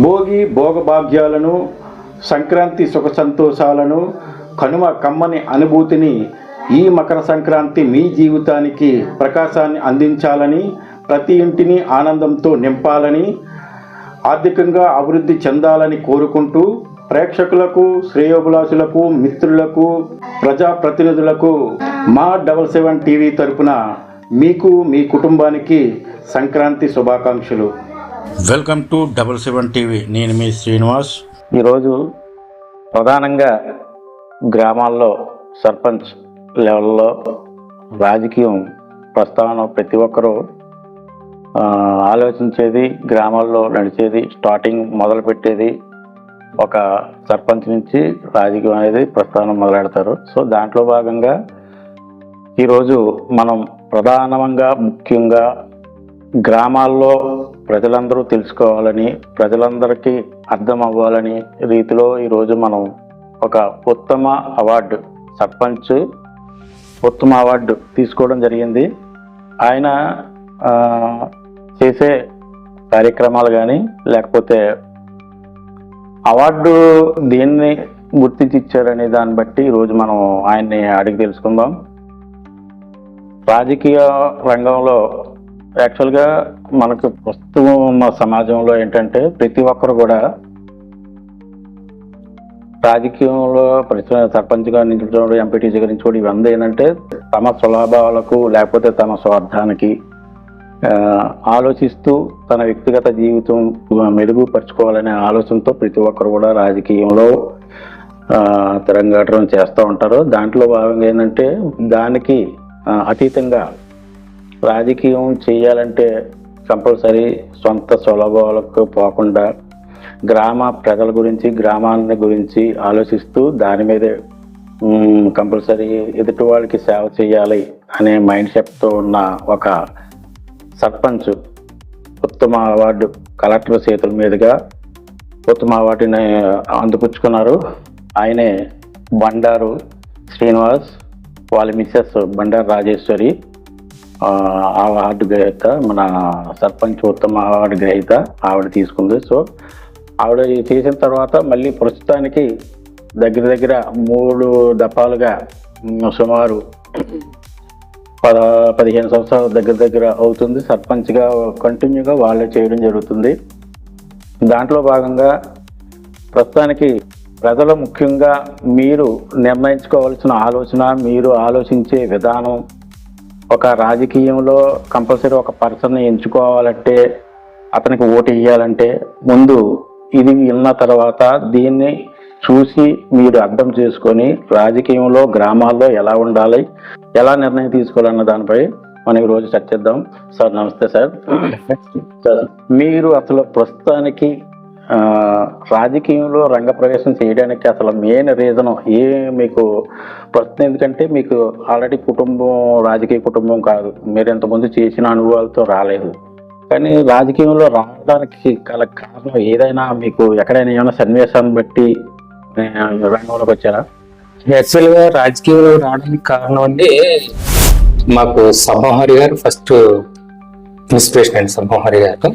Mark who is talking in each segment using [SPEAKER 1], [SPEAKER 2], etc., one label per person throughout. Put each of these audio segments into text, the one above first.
[SPEAKER 1] భోగి భోగభాగ్యాలను, సంక్రాంతి సుఖ సంతోషాలను, కనుమ కమ్మని అనుభూతిని ఈ మకర సంక్రాంతి మీ జీవితానికి ప్రకాశాన్ని అందించాలని, ప్రతి ఇంటిని ఆనందంతో నింపాలని, ఆర్థికంగా అభివృద్ధి చెందాలని కోరుకుంటూ ప్రేక్షకులకు, శ్రేయోభిలాషులకు, మిత్రులకు, ప్రజాప్రతినిధులకు మా 77 టీవీ తరపున మీకు మీ కుటుంబానికి సంక్రాంతి శుభాకాంక్షలు. Welcome to 77 TV. నేను మీ శ్రీనివాస్. ఈరోజు ప్రధానంగా గ్రామాల్లో సర్పంచ్ లెవెల్లో రాజకీయం ప్రస్తావన ప్రతి ఒక్కరూ ఆలోచించేది, గ్రామాల్లో నడిచేది, స్టార్టింగ్ మొదలు పెట్టేది ఒక సర్పంచ్ నుంచి రాజకీయం అనేది ప్రస్తావన మొదలెడతారు. సో దాంట్లో భాగంగా ఈరోజు మనం ప్రధానంగా ముఖ్యంగా గ్రామాల్లో ప్రజలందరూ తెలుసుకోవాలని, ప్రజలందరికీ అర్థం అవ్వాలని రీతిలో ఈరోజు మనం ఒక ఉత్తమ అవార్డు, సర్పంచ్ ఉత్తమ అవార్డు తీసుకోవడం జరిగింది. ఆయన చేసే కార్యక్రమాలు కానీ లేకపోతే అవార్డు దేన్ని గుర్తించి ఇచ్చారనే దాన్ని బట్టి ఈరోజు మనం ఆయన్ని అడిగి తెలుసుకుందాం. రాజకీయ రంగంలో యాక్చువల్గా మనకు ప్రస్తుతం ఉన్న సమాజంలో ఏంటంటే ప్రతి ఒక్కరు కూడా రాజకీయంలో సర్పంచ్గా నిలిచడం, ఎంపీటీసీగా నిలిచడం ఇవన్నీ ఏంటంటే తమ స్వలాభాలకు లేకపోతే తమ స్వార్థానికి ఆలోచిస్తూ తన వ్యక్తిగత జీవితం మెరుగుపరుచుకోవాలనే ఆలోచనతో ప్రతి ఒక్కరు కూడా రాజకీయంలో తిరంగాటం చేస్తూ ఉంటారు. దాంట్లో భాగంగా ఏంటంటే దానికి అతీతంగా రాజకీయం చేయాలంటే కంపల్సరీ సొంత స్వలాభాలకు పోకుండా గ్రామ ప్రజల గురించి, గ్రామాన్ని గురించి ఆలోచిస్తూ దాని మీదే కంపల్సరీ ఎదుటి వాళ్ళకి సేవ చేయాలి అనే మైండ్ సెట్తో ఉన్న ఒక సర్పంచ్ ఉత్తమ అవార్డు కలెక్టర్ చేతుల మీదుగా ఉత్తమ అవార్డుని అందుపుచ్చుకున్నారు. ఆయనే బండారు శ్రీనివాస్, వాళ్ళ మిస్సెస్ బండారు రాజేశ్వరి అవార్డు గ్రహీత, మన సర్పంచ్ ఉత్తమ అవార్డు గ్రహీత ఆవిడ తీసుకుంది. సో ఆవిడ చేసిన తర్వాత మళ్ళీ ప్రస్తుతానికి దగ్గర దగ్గర 3 దఫాలుగా సుమారు 15 సంవత్సరాల దగ్గర అవుతుంది సర్పంచ్గా కంటిన్యూగా వాళ్ళే చేయడం జరుగుతుంది. దాంట్లో భాగంగా ప్రస్తుతానికి ప్రజలు ముఖ్యంగా మీరు నిర్ణయించుకోవాల్సిన ఆలోచన, మీరు ఆలోచించే విధానం, ఒక రాజకీయంలో కంపల్సరీ ఒక పర్సన్ని ఎంచుకోవాలంటే, అతనికి ఓటు వేయాలంటే ముందు ఇది విన్న తర్వాత దీన్ని చూసి మీరు అర్థం చేసుకొని రాజకీయంలో గ్రామాల్లో ఎలా ఉండాలి, ఎలా నిర్ణయం తీసుకోవాలన్న దానిపై మనం ఈరోజు చర్చిద్దాం. సార్ నమస్తే సార్. సార్ మీరు అసలు ప్రస్తుతానికి రాజకీయంలో రంగప్రవేశం చేయడానికి అసలు మెయిన్ రీజన్ మీకు ప్రస్తుతం, ఎందుకంటే మీకు ఆల్రెడీ కుటుంబం రాజకీయ కుటుంబం కాదు, మీరు ఇంతకుముందు చేసిన అనుభవాలతో రాలేదు, కానీ రాజకీయంలో రావడానికి గల కారణం ఏదైనా మీకు ఎక్కడైనా ఏమైనా సన్నివేశాన్ని బట్టి రంగంలోకి వచ్చారా?
[SPEAKER 2] యాక్చువల్గా రాజకీయంలో రావడానికి కారణం అంటే మాకు సభంహరి గారు ఫస్ట్ ఇన్స్పిరేషన్ అండి. సభంహరి గారు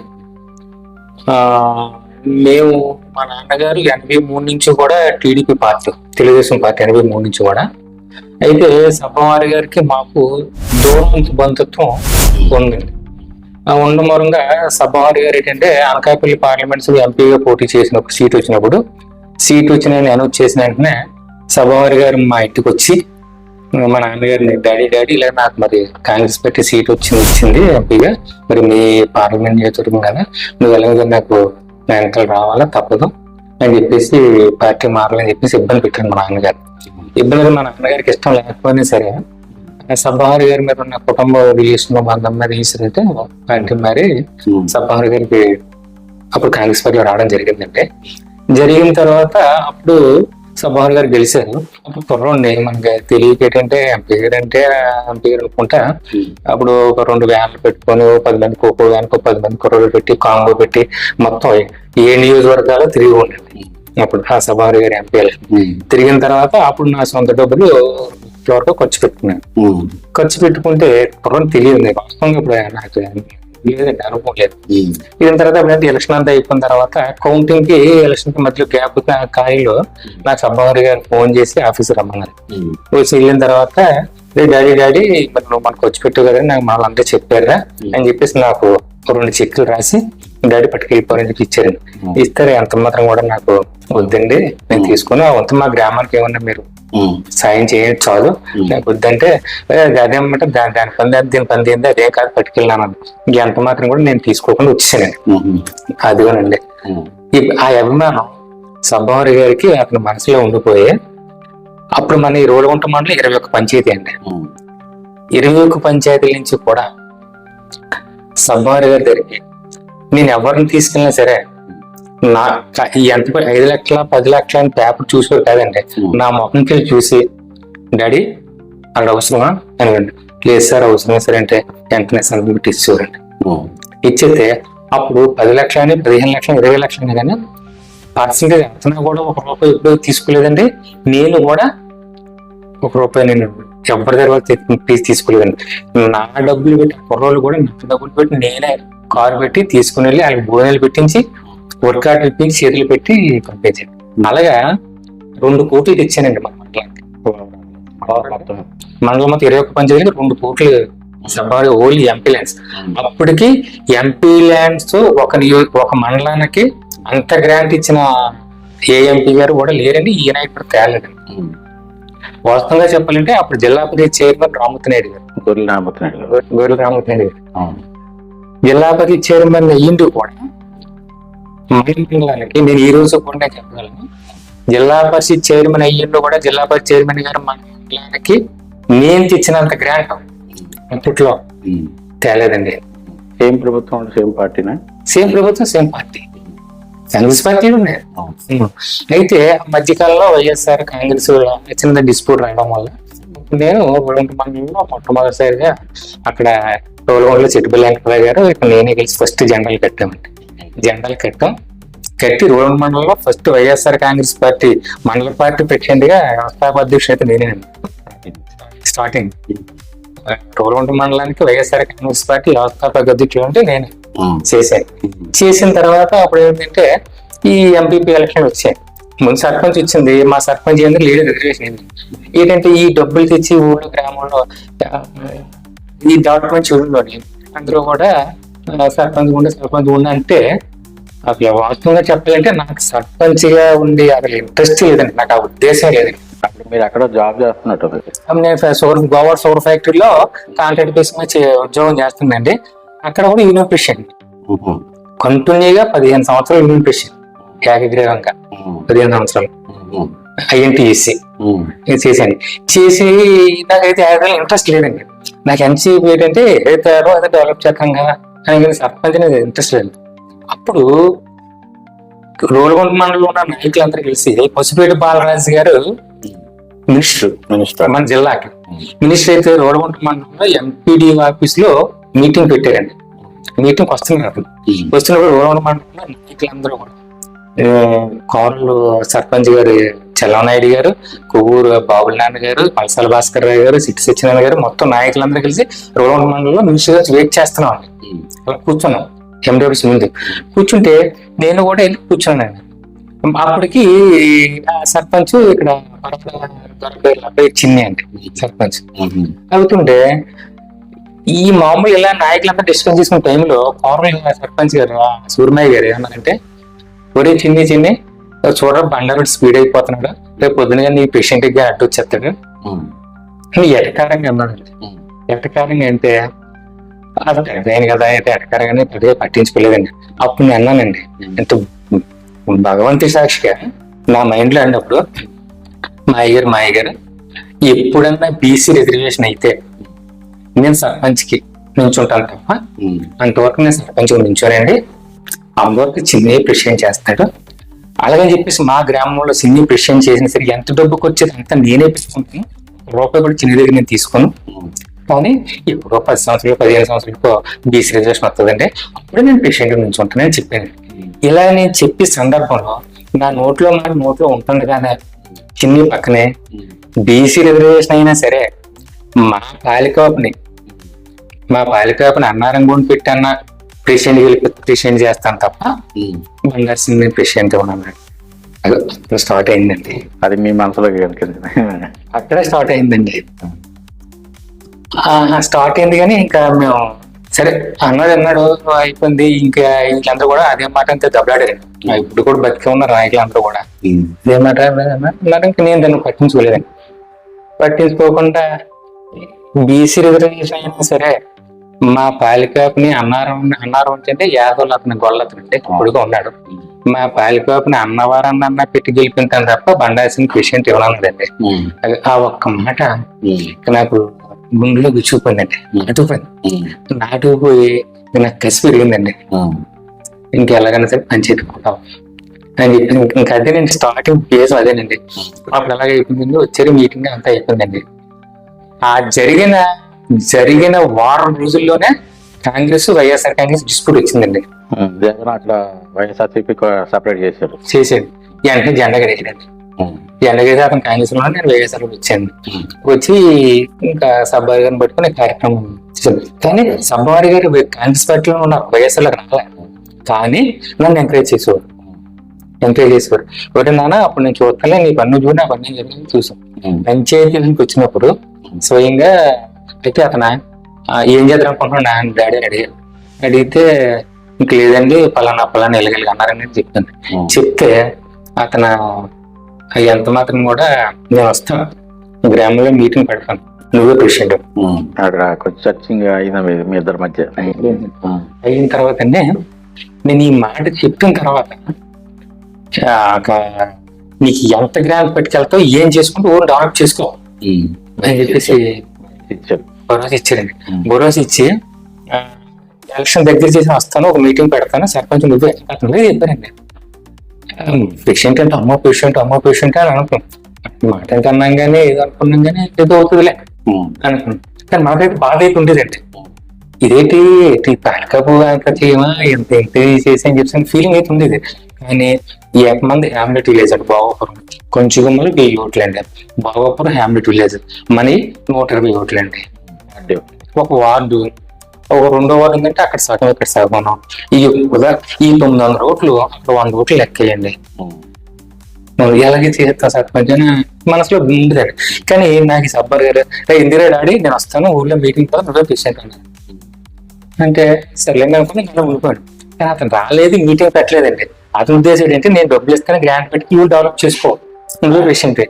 [SPEAKER 2] మేము మా నాన్నగారు 83 నుంచి కూడా టీడీపీ పార్టీ, తెలుగుదేశం పార్టీ 83 నుంచి కూడా. అయితే సభంహరి గారికి మాకు దూరం బంధుత్వం ఉందండి. ఉండడం మూలంగా సభంహరి గారు ఏంటంటే అనకాపల్లి పార్లమెంట్స్ ఎంపీగా పోటీ చేసినప్పుడు సీట్ వచ్చి నేను అనౌన్స్ చేసిన వెంటనే సభంహరి గారు మా ఇంటికి వచ్చి మా నాన్నగారిని డాడీ ఇలా నాకు మరి కాంగ్రెస్ పార్టీ సీట్ వచ్చింది ఎంపీగా, మరి మీ పార్లమెంట్ నియోజకవర్గం కదా, నువ్వు ఎలాగో నాకు నా వెనకాల రావాలా తప్పదు అని చెప్పేసి పార్టీ మారాలని చెప్పేసి ఇబ్బంది పెట్టాను మా నాన్నగారు. ఇబ్బంది మా నాన్నగారికి ఇష్టం లేకపోయినా సరే సభంహరి గారి మీద ఉన్న కుటుంబ రిలేషన్ బంధం మీద ఈసారైతే పార్టీ మారి సభంహరి గారికి అప్పుడు కాంగ్రెస్ పార్టీలో రావడం జరిగిందంటే. జరిగిన తర్వాత అప్పుడు సభంహరి గారు గెలిచారు. అప్పుడు కుర్రోండి మనకి తెలియక ఏంటంటే ఎంపీ గారు అనుకుంటా అప్పుడు ఒక 2 వ్యాన్లు పెట్టుకొని 10 మందికి ఒక్కో వ్యాన్కి 10 మంది కుర్రోళ్ళు పెట్టి కాంబో పెట్టి మొత్తం 7 నియోజకవర్గాలు తిరిగి ఉండండి. అప్పుడు ఆ సభంహరి గారి ఎంపీలు తిరిగిన తర్వాత అప్పుడు నా సొంత డబ్బులు వరకు ఖర్చు పెట్టుకున్నాను. ఖర్చు పెట్టుకుంటే కుర్రోని తెలియదు వాస్తవంగా. ఇప్పుడు నాకు లేదండి, అనుభవం లేదు. దీని తర్వాత ఎప్పుడంటే ఎలక్షన్ అంతా అయిపోయిన తర్వాత కౌంటింగ్ కి ఎలక్షన్ కి మధ్యలో గ్యాప్ కాయలో నాకు సబ్బవరి గారు ఫోన్ చేసి ఆఫీస్ రమ్మన్నారు. వచ్చి వెళ్ళిన తర్వాత డాడీ మరి నువ్వు మనకు వచ్చి పెట్టు కదా, నాకు వాళ్ళంతా చెప్పారా అని చెప్పేసి నాకు 2 చెక్కులు రాసి డాడీ పట్టుకెళ్ళిపోరని చెప్పి ఇచ్చారు. ఇస్తారు ఎంత మాత్రం కూడా నాకు వద్దండి, నేను తీసుకుని అంత మా గ్రామానికి ఏమన్నా మీరు సాయం చేయండి చాలు, నాకు వద్దంటే అదేమంటే దాని పని దీని పని ఏంది అదే కాదు పట్టుకెళ్ళినాను. ఎంత మాత్రం కూడా నేను తీసుకోకుండా వచ్చేసానండి. అదిగోనండి ఆ అభిమానం సబ్బవరి గారికి అతని మనసులో ఉండిపోయి అప్పుడు మన ఈ రోడ్డుగుంట మండలం 21 పంచాయతీ అండి. 21 పంచాయతీల నుంచి కూడా సబ్బవరి గారి దగ్గరికి నేను ఎవరిని తీసుకెళ్ళినా సరే నా ఎంత 5 లక్షల 10 లక్షల అని పేపర్ చూసుకోరు కాదండి, నా ముఖంకి చూసి డాడీ అక్కడ అవసరమా అని లేదు సార్ అవసరమా సార్ అంటే వెంటనే సంతకం పెట్టి ఇచ్చేవారండి. ఇచ్చేస్తే అప్పుడు 10 లక్షలని 15 లక్షలు 20 లక్షలు కానీ పర్సంటేజ్ ఎంతనా కూడా ₹1 ఎప్పుడు తీసుకోలేదండి. నేను కూడా ₹1 నేను ఎవరి దగ్గర తీసుకోలేదండి. నా డబ్బులు పెట్టి కుర్రోళ్ళు కూడా నా డబ్బులు పెట్టి నేనే కారు పెట్టి తీసుకుని వెళ్ళి వాళ్ళకి భోజనాలు పెట్టించి వర్క్ ఆర్డర్ ఇప్పించి చేతులు పెట్టి పంపించాను. అలాగా 2 కోట్లు తెచ్చానండి మన మండలానికి. మండలం మొత్తం 21 పంచాయతీలకి 2 కోట్లు సభారి ఓన్లీ ఎంపీ ల్యాండ్స్. అప్పటికి ఎంపీ ల్యాండ్స్ ఒక మండలానికి అంత గ్రాంట్ ఇచ్చిన ఏ ఎంపీ గారు కూడా లేరండి. ఈయన ఇప్పుడు తేలేదండి. వాస్తవంగా చెప్పాలంటే అప్పుడు జిల్లా పరిషత్ చైర్మన్ రామూర్తి నాయుడు గారు, గొర్రెల రామూర్తి నాయుడు గారు జిల్లా పరిషత్ చైర్మన్ అయ్యిండు కూడా మండలానికి. నేను ఈ రోజు కూడా చెప్పగలను, జిల్లా పరిషత్ చైర్మన్ అయ్యిండు కూడా జిల్లా పరిషత్ చైర్మన్ గారు మండలానికి నేను తెచ్చినంత గ్రాంట్ అప్పట్లో తేలేదండి.
[SPEAKER 1] సేమ్ ప్రభుత్వం సేమ్ పార్టీనా?
[SPEAKER 2] సేమ్ ప్రభుత్వం సేమ్ పార్టీ, కాంగ్రెస్ పార్టీలు ఉన్నాయి. అయితే మధ్యకాలంలో వైఎస్ఆర్ కాంగ్రెస్ చిన్న డిస్ప్యూట్ రావడం వల్ల నేను మండలంలో మొట్టమొదటిసారిగా అక్కడ రోలగొండలో చెట్టుపల్లి వెంకటరావు గారు ఇక్కడ నేనే కలిసి ఫస్ట్ జెండాలు కట్టామండి. జెండాలు కట్టి రోలగొండ మండలంలో ఫస్ట్ వైఎస్ఆర్ కాంగ్రెస్ పార్టీ మండల పార్టీ ప్రెసిడెంట్ గా వ్యవస్థాపక అధ్యక్షుడు అయితే నేనేనండి. స్టార్టింగ్ రోలగొండ మండలానికి వైఎస్ఆర్ కాంగ్రెస్ పార్టీ వ్యవస్థాపక అధ్యక్షుడు అంటే నేను చేశాను. చేసిన తర్వాత అప్పుడు ఏంటంటే ఈ ఎంపీపీ ఎలక్షన్ వచ్చాయి. ముందు సర్పంచ్ వచ్చింది, మా సర్పంచ్ ఏంటంటే లేడీ రిజర్వేషన్ ఏంటంటే ఈ డబ్బులు తెచ్చి ఊళ్ళో గ్రామంలో ఈ డాక్యుమెంట్ చూడండి అందరూ కూడా సర్పంచ్ ఉండి అంటే అసలు వాస్తవంగా చెప్పాలంటే నాకు సర్పంచ్ గా ఉండి అసలు ఇంట్రెస్ట్ లేదండి, నాకు ఆ ఉద్దేశం లేదండి.
[SPEAKER 1] అప్పుడు మీరు అక్కడ జాబ్ చేస్తున్నట్టు?
[SPEAKER 2] నేను గోవా షుగర్ ఫ్యాక్టరీలో కాంట్రాక్ట్ బేస్ మీద ఉద్యోగం చేస్తుందండి. అక్కడ కూడా యూనియన్ ప్రెసిడెంట్ కంటిన్యూగా 15 సంవత్సరాలు యూనియన్ ప్రెసిడెంట్ ఏకగ్రీవంగా 15 సంవత్సరాలు INTEC చేశాను. చేసి నాకైతే ఇంట్రెస్ట్ లేదండి. నాకు ఎంసీపీ ఏంటంటే ఏదైతే డెవలప్ చేస్తాం కదా అని సర్పంచ్ అనేది ఇంట్రెస్ట్ లేదు. అప్పుడు రోలగొండ మండలంలో ఉన్న నాయకులందరూ కలిసి పసుపేటి బాలరాజు గారు మినిస్టర్ మన జిల్లాకి మినిస్టర్ అయితే రోలగొండ మండలంలో ఎంపీడీ ఆఫీస్ లో మీటింగ్ పెట్టారండి. మీటింగ్ వస్తున్నప్పుడు రోలగొండ మండలంలో నాయకులందరూ కూడా కోరలు సర్పంచ్ గారు చల్లనాయుడు గారు, కొవ్వూరు బాబుల నాన్న గారు, పలసాల భాస్కర్ రావు గారు, సిట్టి సత్యనారాయణ గారు మొత్తం నాయకులందరూ కలిసి రోలగొండ మండలంలో మినిస్టర్ గారు వెయిట్ చేస్తున్నాం అండి. అలా కూర్చున్నాం ఎండోస్ ముందు కూర్చుంటే నేను కూడా వెళ్ళి కూర్చున్నాను. అప్పటికి సర్పంచ్ ఇక్కడ అబ్బాయి చిన్ని అండి సర్పంచ్ అవుతుంటే ఈ మామూలు ఇలా నాయకులంతా డిస్కస్ చేసుకున్న టైంలో పౌర్ణ సర్పంచ్ గారు సూర్యమయ్య గారు ఏమన్నారంటే, ఒరే చిన్ని చూడ బండారు స్పీడ్ అయిపోతున్నాడు, రేపు పొద్దునగా నీ పేషెంట్ గా అడ్డు వచ్చేస్తాడు నీ ఎటకారంగా అన్నాడండి. ఎటకారంగా అంటే అదేను కదా అయితే ఎటకారంగానే పెద్దగా పట్టించుకోలేదండి. అప్పుడు నేను అన్నానండి, ఎంత భగవంతుడి సాక్షిగా నా మైండ్ లో అన్నప్పుడు మా అయ్యగారు ఎప్పుడన్నా బీసీ రిజర్వేషన్ అయితే నేను సర్పంచ్ కి నించుంటాను తప్ప అంతవరకు నేను సర్పంచ్ నించోనండి, అంతవరకు చిన్ని ప్రెసిడెంట్ చేస్తాడు. అలాగని చెప్పేసి మా గ్రామంలో చిన్ని ప్రెసిడెంట్ చేసిన సరే ఎంత డబ్బుకి వచ్చేది అంతా నేనే తీసుకుంటాను, రూపాయి కూడా చిన్ని దగ్గర నేను తీసుకోను. కానీ ఎప్పుడో 10 సంవత్సరాలు 15 సంవత్సరాలకు బీసీ రిజర్వేషన్ వస్తుందంటే అప్పుడే నేను ప్రెసిడెంట్ నుంచి ఉంటానని చెప్పాను. ఇలా నేను చెప్పే సందర్భంలో నా నోట్లో ఉంటుంది కానీ చిన్ని పక్కనే బీసీ రిజర్వేషన్ అయినా సరే మా పాలికాపుని అన్నారం గుండి పెట్టన్నా ప్రెసిడెంట్ చేస్తాను తప్ప బండారు సింగ్ ప్రెసిడెంట్ ఉన్నాను. అక్కడ స్టార్ట్ అయిందండి.
[SPEAKER 1] అది మీ మనసులో కనిపించింది.
[SPEAKER 2] అక్కడే స్టార్ట్ అయిందండి. స్టార్ట్ అయింది కానీ ఇంకా మేము సరే అన్నాడు అయిపోయింది. ఇంకా వీళ్ళందరూ కూడా అదే మాట అంతే దెబ్బలాడారు. ఇప్పుడు కూడా బతికే ఉన్నారు నాయకులందరూ కూడా అదే మాట అన్నారు. ఇంకా నేను దాన్ని పట్టించుకోలేదండి. పట్టించుకోకుండా బీసీ రిజర్వేషన్ అయినా సరే మా పాలికాపుని అన్నారం అంటే యాదవులు అతని గొల్లతనంటే ఇప్పుడుగా ఉన్నాడు. మా పాలికాపుని అన్నవారన్న పెట్టి గెలిపించాను తప్ప బండారు సింగ్ పేషెంట్ ఇవ్వనుందండి. ఆ ఒక్క మాట నాకు గుండెలో గుచ్చుకుపోయిందండి. నాటుకుపోయి నాకు కసి పెరిగిందండి. ఇంకెలాగైనా సరే పంచేట్టుకుంటాం అని చెప్పి ఇంకా అదే నేను స్టార్టింగ్ ఫేజ్ అదేనండి. అప్పుడు అలాగే అయిపోయిందండి. వచ్చే మీటింగ్ అంతా అయిపోయిందండి. ఆ జరిగిన వారం రోజుల్లోనే కాంగ్రెస్ వైఎస్ఆర్ కాంగ్రెస్ డిస్ప్యూట్ వచ్చిందండి.
[SPEAKER 1] జగన్ అట్లా వైఎస్ఆర్సీపీ సపరేట్ చేశారు.
[SPEAKER 2] వెంటనే జెండా గడిచాడండి. జెండా గడిచి అతను కాంగ్రెస్ లో నేను వైఎస్ఆర్ వచ్చాను. వచ్చి ఇంకా సబ్బారి గారిని పట్టుకుని కార్యక్రమం చేశాను. కానీ సబ్బారి గారు కాంగ్రెస్ పార్టీలో ఉన్న వైఎస్ఆర్ లోకి రాలే. కానీ నన్ను ఎంకరేజ్ చేసేవారు. ఒకటి నాన్న అప్పుడు నేను చూస్తానే నీ పన్ను చూడు నా పన్ను జరిగింది చూసాం. పంచాయతీలకు వచ్చినప్పుడు స్వయంగా అయితే అతను ఏం చేద్దాం అనుకుంటున్నాడు నా డాడీ అడిగితే ఇంక లేదండి పలానా ఎలగలిగి అన్నారని చెప్తాను. చెప్తే అతను ఎంత మాత్రం కూడా నేను వస్తాను గ్రామంలో మీటింగ్ పెడతాను నువ్వే ప్రెసిడెంట్
[SPEAKER 1] అక్కడ కొంచెం చర్చింగ్ అయిన మీ ఇద్దరి మధ్య
[SPEAKER 2] అయిన తర్వాత నేను ఈ మాట చెప్పిన తర్వాత నీకు ఎంత గ్రామం పెట్టుకెళ్తావు ఏం చేసుకుంటూ ఓన్ డెవలప్ చేసుకో అని చెప్పేసి భరోసా ఇచ్చారండి. భరోసా ఇచ్చి ఎలక్షన్ దగ్గర చేసి వస్తాను ఒక మీటింగ్ పెడతాను సర్పంచ్ నువ్వే చెప్పారండి. పేషెంట్ అంటే అమ్మో పేషెంట్ అని అనుకున్నాం. మాట ఎంత అన్నాం కానీ ఏదో అనుకున్నాం కానీ ఏదో అవుతుందిలే అనుకున్నాం. కానీ మాకైతే బాధ అయితే ఉండేదండి. ఇదేంటి పాలకాపు చేయమా ఎంత చేసి అని చెప్పి ఫీలింగ్ అయితే ఉండేది. కానీ 1 మంది హ్యామ్లెట్ విలేజ్ అండి భోగాపురం, కొంచెగుమ్మలు 1000 ఓట్లు అండి. భోగాపురం హ్యామ్లెట్ విలేజ్ మనీ 120 ఓట్లు అండి. ఒక వార్డు ఒక 2వ వార్డు ఉందంటే అక్కడ సగం ఇక్కడ సగం. ఈ 900 ఓట్లు అక్కడ 100 ఓట్లు లెక్కేయండి. ఎలాగే చేస్తా సర్పంచ్ అని మనసులో ఉండదండి. కానీ నాకు సబ్బర్ గారు ఇందిరా డాడీ నేను వస్తాను ఊళ్ళో మీటింగ్ తర్వాత నువ్వే పేషెంట్ అన్నారు. అంటే సర్లేండి అనుకుని నేను ఉండిపోయాడు. కానీ అతను రాలేదు, మీటింగ్ పెట్టలేదండి. అతని ఉద్దేశం ఏంటంటే నేను డబ్బులు ఇస్తాను గ్రాంట్ పెట్టి నువ్వు డెవలప్ చేసుకో నువ్వే పేషెంట్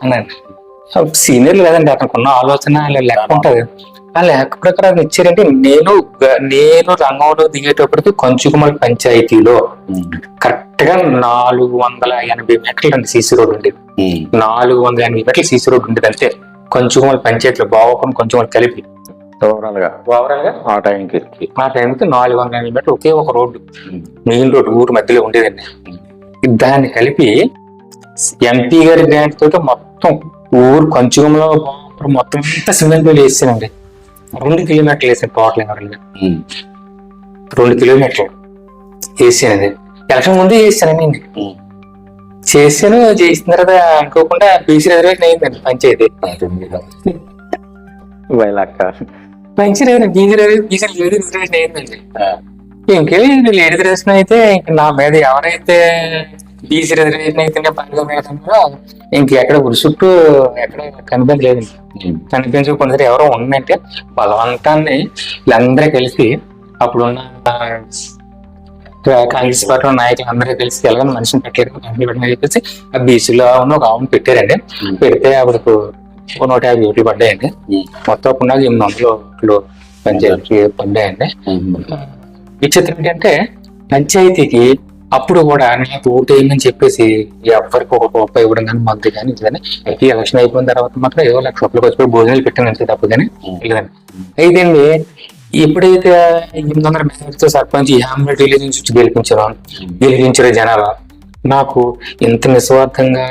[SPEAKER 2] అన్నాను. సీనియర్లు కదండి అతనికి ఉన్న ఆలోచన లెక్క ఉంటుంది. ఆ లెక్క ప్రకారం ఇచ్చారంటే నేను రంగంలో దిగేటప్పటికి కొంచుకుమల పంచాయతీలో కరెక్ట్ గా 480 మీటర్లు అండి సీసీ రోడ్ ఉండేది. 480 మీటర్లు సీసీ రోడ్ ఉండేది అంతే. కొంచుకుమల పంచాయతీలో బావకుని కొంచెం కలిపి ఓవరాల్ గా ఆ టైంకి 480 మీటర్లు ఒకే ఒక రోడ్డు మెయిన్ రోడ్డు ఊరు మధ్యలో ఉండేదండి. దాన్ని కలిపి ఎంపీ గారి గ్రాంట్ తోటి మొత్తం ఊరు కొంచెంలో మొత్తం అంతా సిమెంట్ వేసానండి. 2 కిలోమీటర్లు వేసాను టోటల్ 2 కిలోమీటర్లు వేసానండి. ఎలక్షన్ ముందే చేశానండి. చేసిన తర్వాత అనుకోకుండా బీసీ రిజర్వేషన్ అయిందండి పంచాయతీ. బీసీ రిజర్వేషన్ అయిందండి. ఇంకే లేడీ రిజర్వేషన్ అయితే ఇంక నా మీద ఎవరైతే బీసీ రిజర్వేషన్ అయితే పనిగా ఇంకెక్కడ ఊరి చుట్టూ ఎక్కడ కనిపించలేదు. కనిపించకుండా ఎవరో ఉందంటే బలవంతాన్ని వీళ్ళందరూ కలిసి అప్పుడున్న కాంగ్రెస్ పార్టీ నాయకులు అందరూ కలిసి ఎలాగ మనిషిని పెట్టారు కంపెనీ పెట్టిన చెప్పేసి ఆ బీసీలో ఉన్న ఒక ఆవును పెట్టారండి. పెడితే అప్పుడు 150 ఓట్లు పడ్డాయండి. మొత్తం అప్పుడు 800 ఓట్లు పంచాయతీకి పడ్డాయండి. విచిత్రం ఏంటంటే పంచాయతీకి అప్పుడు కూడా నాకు ఓటు వేయమని చెప్పేసి ఎవరికి ఒక రూపాయి ఇవ్వడం కానీ మంత్ కానీ ఇదని అయితే ఎలక్షన్ అయిపోయిన తర్వాత మాత్రం ఏదో 1,00,000 రూపాయలు వచ్చి భోజనాలు పెట్టాను తప్పు కానీ లేదండి. అయితే ఎప్పుడైతే 800 మెజార్టీతో సర్పంచ్ హ్యామ్లెట్ విలేజ్ నుంచి గెలిపించారు జనాలు నాకు ఎంత నిస్వార్థంగా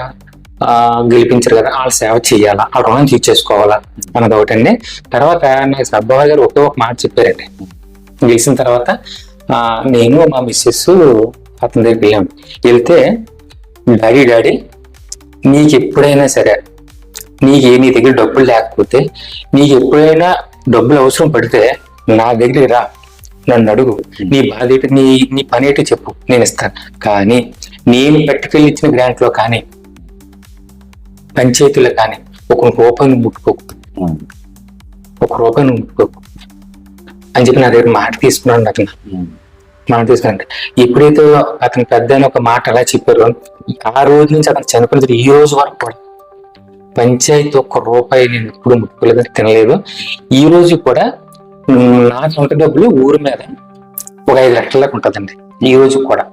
[SPEAKER 2] గెలిపించారు కదా వాళ్ళ సేవ చేయాలా వాళ్ళ రుణం తీర్చేసుకోవాలా అన్నది ఒకటండి. తర్వాత నాకు సబ్బయ్య గారు ఒకే ఒక మాట చెప్పారండి. గెలిచిన తర్వాత నేను మా మిస్సెస్ అతని దగ్గరికి వెళ్ళాము. వెళ్తే డాడీ నీకు ఎప్పుడైనా సరే నీ దగ్గర డబ్బులు లేకపోతే నీకు ఎప్పుడైనా డబ్బులు అవసరం పడితే నా దగ్గరికి రా, నన్ను అడుగు, నీ బాధ్యత, నీ పని ఏంటో చెప్పు, నేను ఇస్తాను. కానీ నేను పెట్టుకెళ్ళి ఇచ్చిన గ్రాంట్లో కానీ పంచాయతీలో కానీ ఒక రూపాయిని ముట్టుకోకు, ఒక రూపాయిని ముట్టుకోకు అని చెప్పి నా దగ్గర మాట తీసుకున్నాడు. అతను మాట తీసుకున్నాడు. ఎప్పుడైతే అతను పెద్ద ఒక మాట అలా చెప్పారో ఆ రోజు నుంచి అతను చనిపోయిన ఈ రోజు వరకు కూడా పంచాయతీ ఒక్క రూపాయి నేను ఎప్పుడు ముట్టుకోలేదు, తినలేదు. ఈ రోజు కూడా నా సొంత డబ్బులు ఊరి మీద ఒక 5 లక్షల దాకా ఉంటుందండి. ఈ రోజు కూడా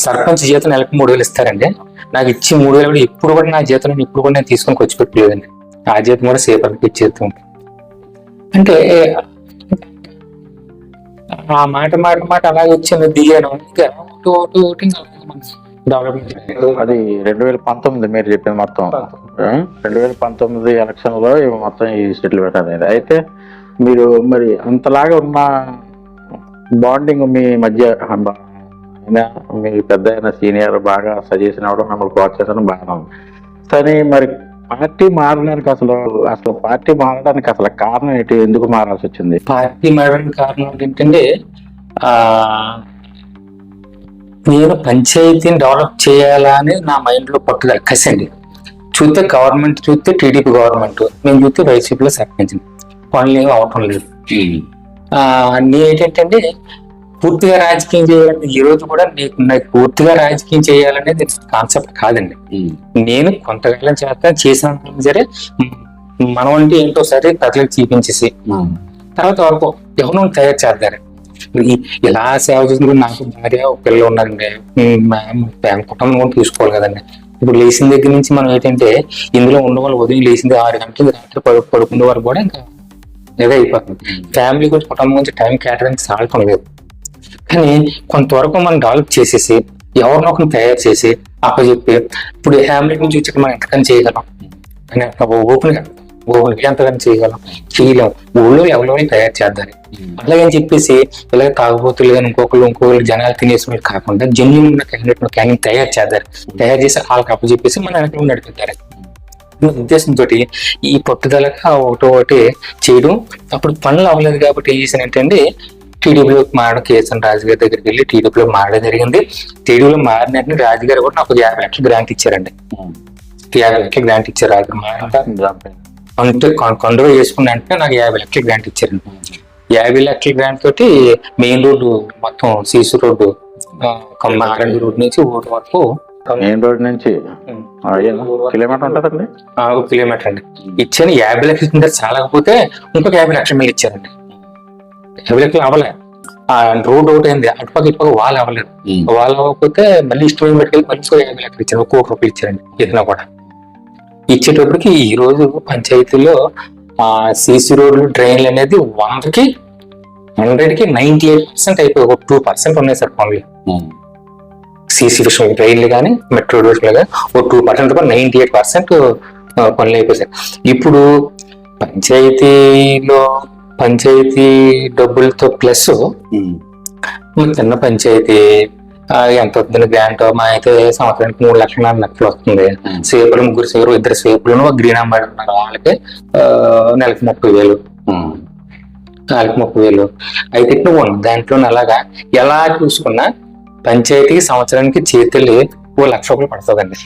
[SPEAKER 2] సర్పంచ్ జీతం నెలకు 3,000 ఇస్తారండి. నాకు ఇచ్చి 3,000 కూడా ఎప్పుడు కూడా నా జీతం ఇప్పుడు కూడా నేను తీసుకొని ఖర్చు పెట్టలేదండి. ఆ జీతం కూడా సేపర్కి ఇచ్చేస్తాం. అంటే ఆ మాట అలాగే వచ్చింది, దిగాను. ఇంకా డెవలప్మెంట్
[SPEAKER 1] అది 2019 మీరు చెప్పింది మొత్తం. 2019 ఎలక్షన్ లో మొత్తం ఈ సెటిల్ పెట్టారు. అయితే మీరు మరి అంతలాగా ఉన్న బాండింగ్ మీ మధ్య, మీ పెద్ద అయిన సీనియర్ బాగా సజెషన్ అవ్వడం, మమ్మల్ని ప్రోత్సహించడం బాగా ఉంది. కానీ మరి పార్టీ మారడానికి అసలు పార్టీ మారడానికి అసలు కారణం ఏంటి? ఎందుకు మారాల్సి వచ్చింది?
[SPEAKER 2] పార్టీ మారడానికి కారణం ఏంటంటే నేను పంచాయతీని డెవలప్ చేయాలని నా మైండ్ లో పట్టుదల, కసండి. చూస్తే గవర్నమెంట్, చూస్తే టీడీపీ గవర్నమెంట్, మేము చూస్తే వైసీపీలో సర్పంచ్, పనులు ఏమి అవటం లేదు. నేనేంటంటే పూర్తిగా రాజకీయం చేయాలని, ఈ రోజు కూడా నాకు పూర్తిగా రాజకీయం చేయాలనేది కాన్సెప్ట్ కాదండి. నేను కొంతకాలం చేసిన సరే మనం అంటే ఏంటో సరే ప్రజలకు చూపించేసి తర్వాత వరకు ఎవరు తయారు చేద్దారు. ఇలా సేవ చేసిన నాకు భార్య పిల్లలు ఉన్నారండి, కుటుంబం కూడా చూసుకోవాలి కదండి. ఇప్పుడు లేచిన దగ్గర నుంచి మనం ఏంటంటే ఇందులో ఉన్న వాళ్ళు ఉదయం లేచింది 6 గంటలకి, రాత్రి పడుకునే వరకు కూడా ఇంకా ఏదో అయిపోతుంది. ఫ్యామిలీ గురించి, కుటుంబం గురించి టైం కేటాయించి సాగటం లేదు. కానీ కొంతవరకు మనం డెవలప్ చేసేసి ఎవరినొకరిని తయారు చేసి అప్పచెప్పి ఇప్పుడు ఫ్యామిలీ నుంచి వచ్చి మనం ఎంతకని చేయగలం అని ఓపెన్ ఎంతకని చేయలేము. ఊళ్ళో ఎవరిని తయారు చేద్దారు. అలాగని చెప్పేసి ఇలాగ తాగుబోతులు కానీ ఇంకొకరు జనాలు తినేసి కాకుండా జెన్యున్ ఉన్న క్యాండిడేట్ తయారు చేద్దారు. తయారు చేసి వాళ్ళకి అప్పచెప్పేసి మన వెనక నడిపిస్తారు. ఉద్దేశంతో ఈ పట్టుదలగా ఒకటి చేయడం. అప్పుడు పనులు అవ్వలేదు కాబట్టి ఏం చేశానంటే టీడీపీలో మారడం, కేసీఆర్ రాజు గారి దగ్గరికి వెళ్ళి టీడీపీలో మారడం జరిగింది. టీడీపీలో మారినట్టు రాజు గారు కూడా నాకు 50 లక్షలు గ్రాంట్ ఇచ్చారండి. 50 లక్షలు గ్రాంట్ ఇచ్చారు. అంటే కొండవ చేసుకున్నా అంటే నాకు 50 లక్షలు గ్రాంట్ ఇచ్చారండి. 50 లక్షల గ్రాంట్ తోటి మెయిన్ రోడ్డు మొత్తం సీసీ రోడ్డు ఆర్ఎండ్బి రోడ్ నుంచి ఊరు వరకు,
[SPEAKER 1] మెయిన్ రోడ్ నుంచి కిలోమీటర్ ఉంటుందండి,
[SPEAKER 2] 1 కిలోమీటర్ అండి ఇచ్చాను. 50 లక్షలు చాలకపోతే ఇంకొక 50 లక్షలు మీద ఇచ్చారండి. 50 లక్షలు అవ్వలే. రోడ్ ఒకటి అయింది, అటుపక్క ఇటుపక్క వాళ్ళు అవ్వలేదు. వాళ్ళు అవ్వకపోతే మళ్ళీ ఇష్టం పెట్టుకెళ్ళి మళ్ళీ 50 లక్షలు ఇచ్చారు. 1 కోటి రూపాయలు ఇచ్చారండి. ఇతను కూడా ఇచ్చేటప్పటికి ఈ రోజు పంచాయతీలో సీసీ రోడ్లు, డ్రైన్లు అనేది 100కి 98% అయిపోయి 2% ఉన్నాయి సార్ పనులు. సీసీ విషయం డ్రైన్లు కానీ మెట్రో విషయంలో కానీ 2% 98% పనులు అయిపోయాయి. ఇప్పుడు పంచాయతీ డబ్బులతో ప్లస్ చిన్న పంచాయతీ ఎంత వస్తుంది గ్రాంట్? మా అయితే సంవత్సరానికి 3,00,000 లక్షలు వస్తుంది. సేపులు, 3 సేపులు, 2 సేపులను గ్రీన్ అంబార్డర్ ఉన్నారు, వాళ్ళకి నెలకి 30,000. నెలకి 30,000 అయితే నువ్వు దాంట్లో అలాగా ఎలా చూసుకున్నా పంచాయతీకి సంవత్సరానికి చేతులు 1,00,000 రూపాయలు పడుతుందండి.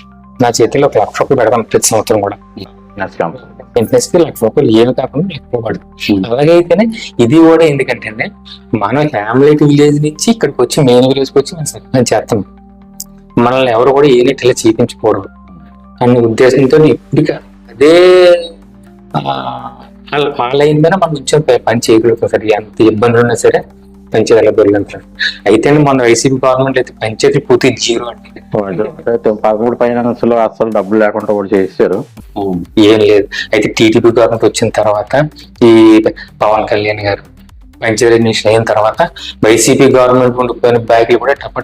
[SPEAKER 2] నా చేతిలో 1,00,000 రూపాయలు పెడతాను ప్రతి సంవత్సరం కూడా. ఇంట్రెస్ట్కి 1,00,000 రూపాయలు ఏమి కాకుండా ఎక్కువ పడుతుంది. అలాగైతేనే ఇది కూడా ఎందుకంటే అండి మనం ఫ్యామిలీ విలేజ్ నుంచి ఇక్కడికి వచ్చి మెయిన్ విలేజ్కి వచ్చి మనం చేస్తాం. మనల్ని ఎవరు కూడా ఏ నెట్ ఇలా చూపించకూడదు అనే ఉద్దేశంతో ఇప్పటికా అదే ఫాలో అయిందనే మనం కొంచెం పని చేయగలుగుతాం. సరే ఎంత ఇబ్బందులు ఉన్నా సరే పంచాయతీ ఎలా దొరికింటారు. అయితే మన వైసీపీ గవర్నమెంట్ అయితే పంచాయతీ పూర్తి 0 అండి.
[SPEAKER 1] 13 ఫైనాన్స్ లో అసలు డబ్బులు లేకుండా కూడా చేశారు,
[SPEAKER 2] ఏం లేదు. అయితే టీడీపీ గవర్నమెంట్ వచ్చిన తర్వాత ఈ పవన్ కళ్యాణ్ గారు పంచాయతీ అడ్మినిస్ట్రేషన్ అయిన తర్వాత వైసీపీ గవర్నమెంట్ ఉండిపోయిన బ్యాగులు కూడా టప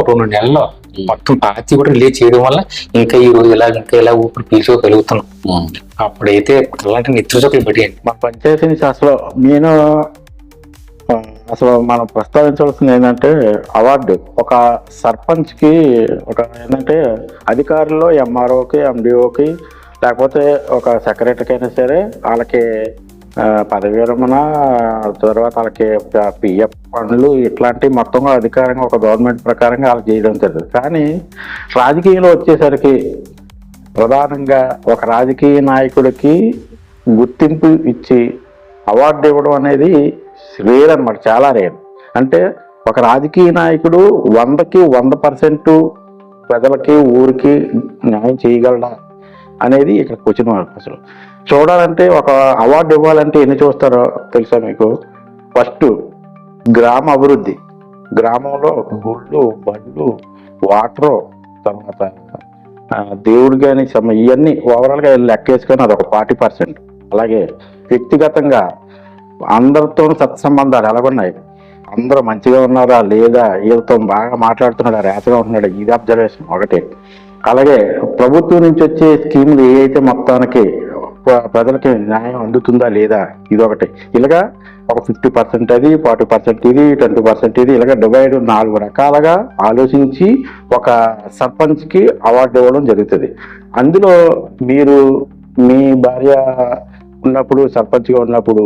[SPEAKER 2] 2 నెలల్లో మొత్తం పార్టీ కూడా రిలీజ్ చేయడం వల్ల ఇంకా ఈ రోజు ఇంకా ఇలా ఊపిరి పీల్చుకోగలుగుతున్నాం. అప్పుడైతే అలాంటి నిత్యచొక్కలు పెట్టేయండి.
[SPEAKER 1] మా పంచాయతీ నుంచి అసలు మనం ప్రస్తావించవలసింది ఏంటంటే అవార్డు ఒక సర్పంచ్ కి, ఒక ఏంటంటే అధికారుల్లో ఎంఆర్ఓకి, ఎండిఓకి, లేకపోతే ఒక సెక్రటరీకి అయినా సరే వాళ్ళకి పదవి విరమణ, తర్వాత వాళ్ళకి పిఎఫ్ ఫండ్లు ఇట్లాంటివి మొత్తం అధికారంగా ఒక గవర్నమెంట్ ప్రకారంగా వాళ్ళకి చేయడం జరుగుతుంది. కానీ రాజకీయంలో వచ్చేసరికి ప్రధానంగా ఒక రాజకీయ నాయకుడికి గుర్తింపు ఇచ్చి అవార్డు ఇవ్వడం అనేది రేర్ అనమాట, చాలా రేర్. అంటే ఒక రాజకీయ నాయకుడు 100కి 100% ప్రజలకి ఊరికి న్యాయం చేయగలడా అనేది ఇక్కడ క్వశ్చన్ మార్క్. అసలు చూడాలంటే ఒక అవార్డు ఇవ్వాలంటే ఎన్ని చూస్తారో తెలుసా మీకు? ఫస్ట్ గ్రామ అభివృద్ధి, గ్రామంలో గుళ్ళు, బండ్లు, వాటరు, తర్వాత దేవుడు కానీ ఇవన్నీ ఓవరాల్గా లెక్కేసుకొని అదొక 40%. అలాగే వ్యక్తిగతంగా అందరితో సత్సంబంధాలు ఎలాగున్నాయి, అందరూ మంచిగా ఉన్నారా లేదా, వీళ్ళతో బాగా మాట్లాడుతున్నాడా, రేతగా ఉంటున్నాడా, ఇది అబ్జర్వేషన్ ఒకటి. అలాగే ప్రభుత్వం నుంచి వచ్చే స్కీములు ఏవైతే మొత్తానికి ప్రజలకి న్యాయం అందుతుందా లేదా, ఇదొకటి. ఇలాగా ఒక 50% అది, 40% ఇది, 20% ఇది, ఇలాగ డివైడ్ 4 రకాలుగా ఆలోచించి ఒక సర్పంచ్కి అవార్డు ఇవ్వడం జరుగుతుంది. అందులో మీరు మీ భార్య ఉన్నప్పుడు, సర్పంచ్గా ఉన్నప్పుడు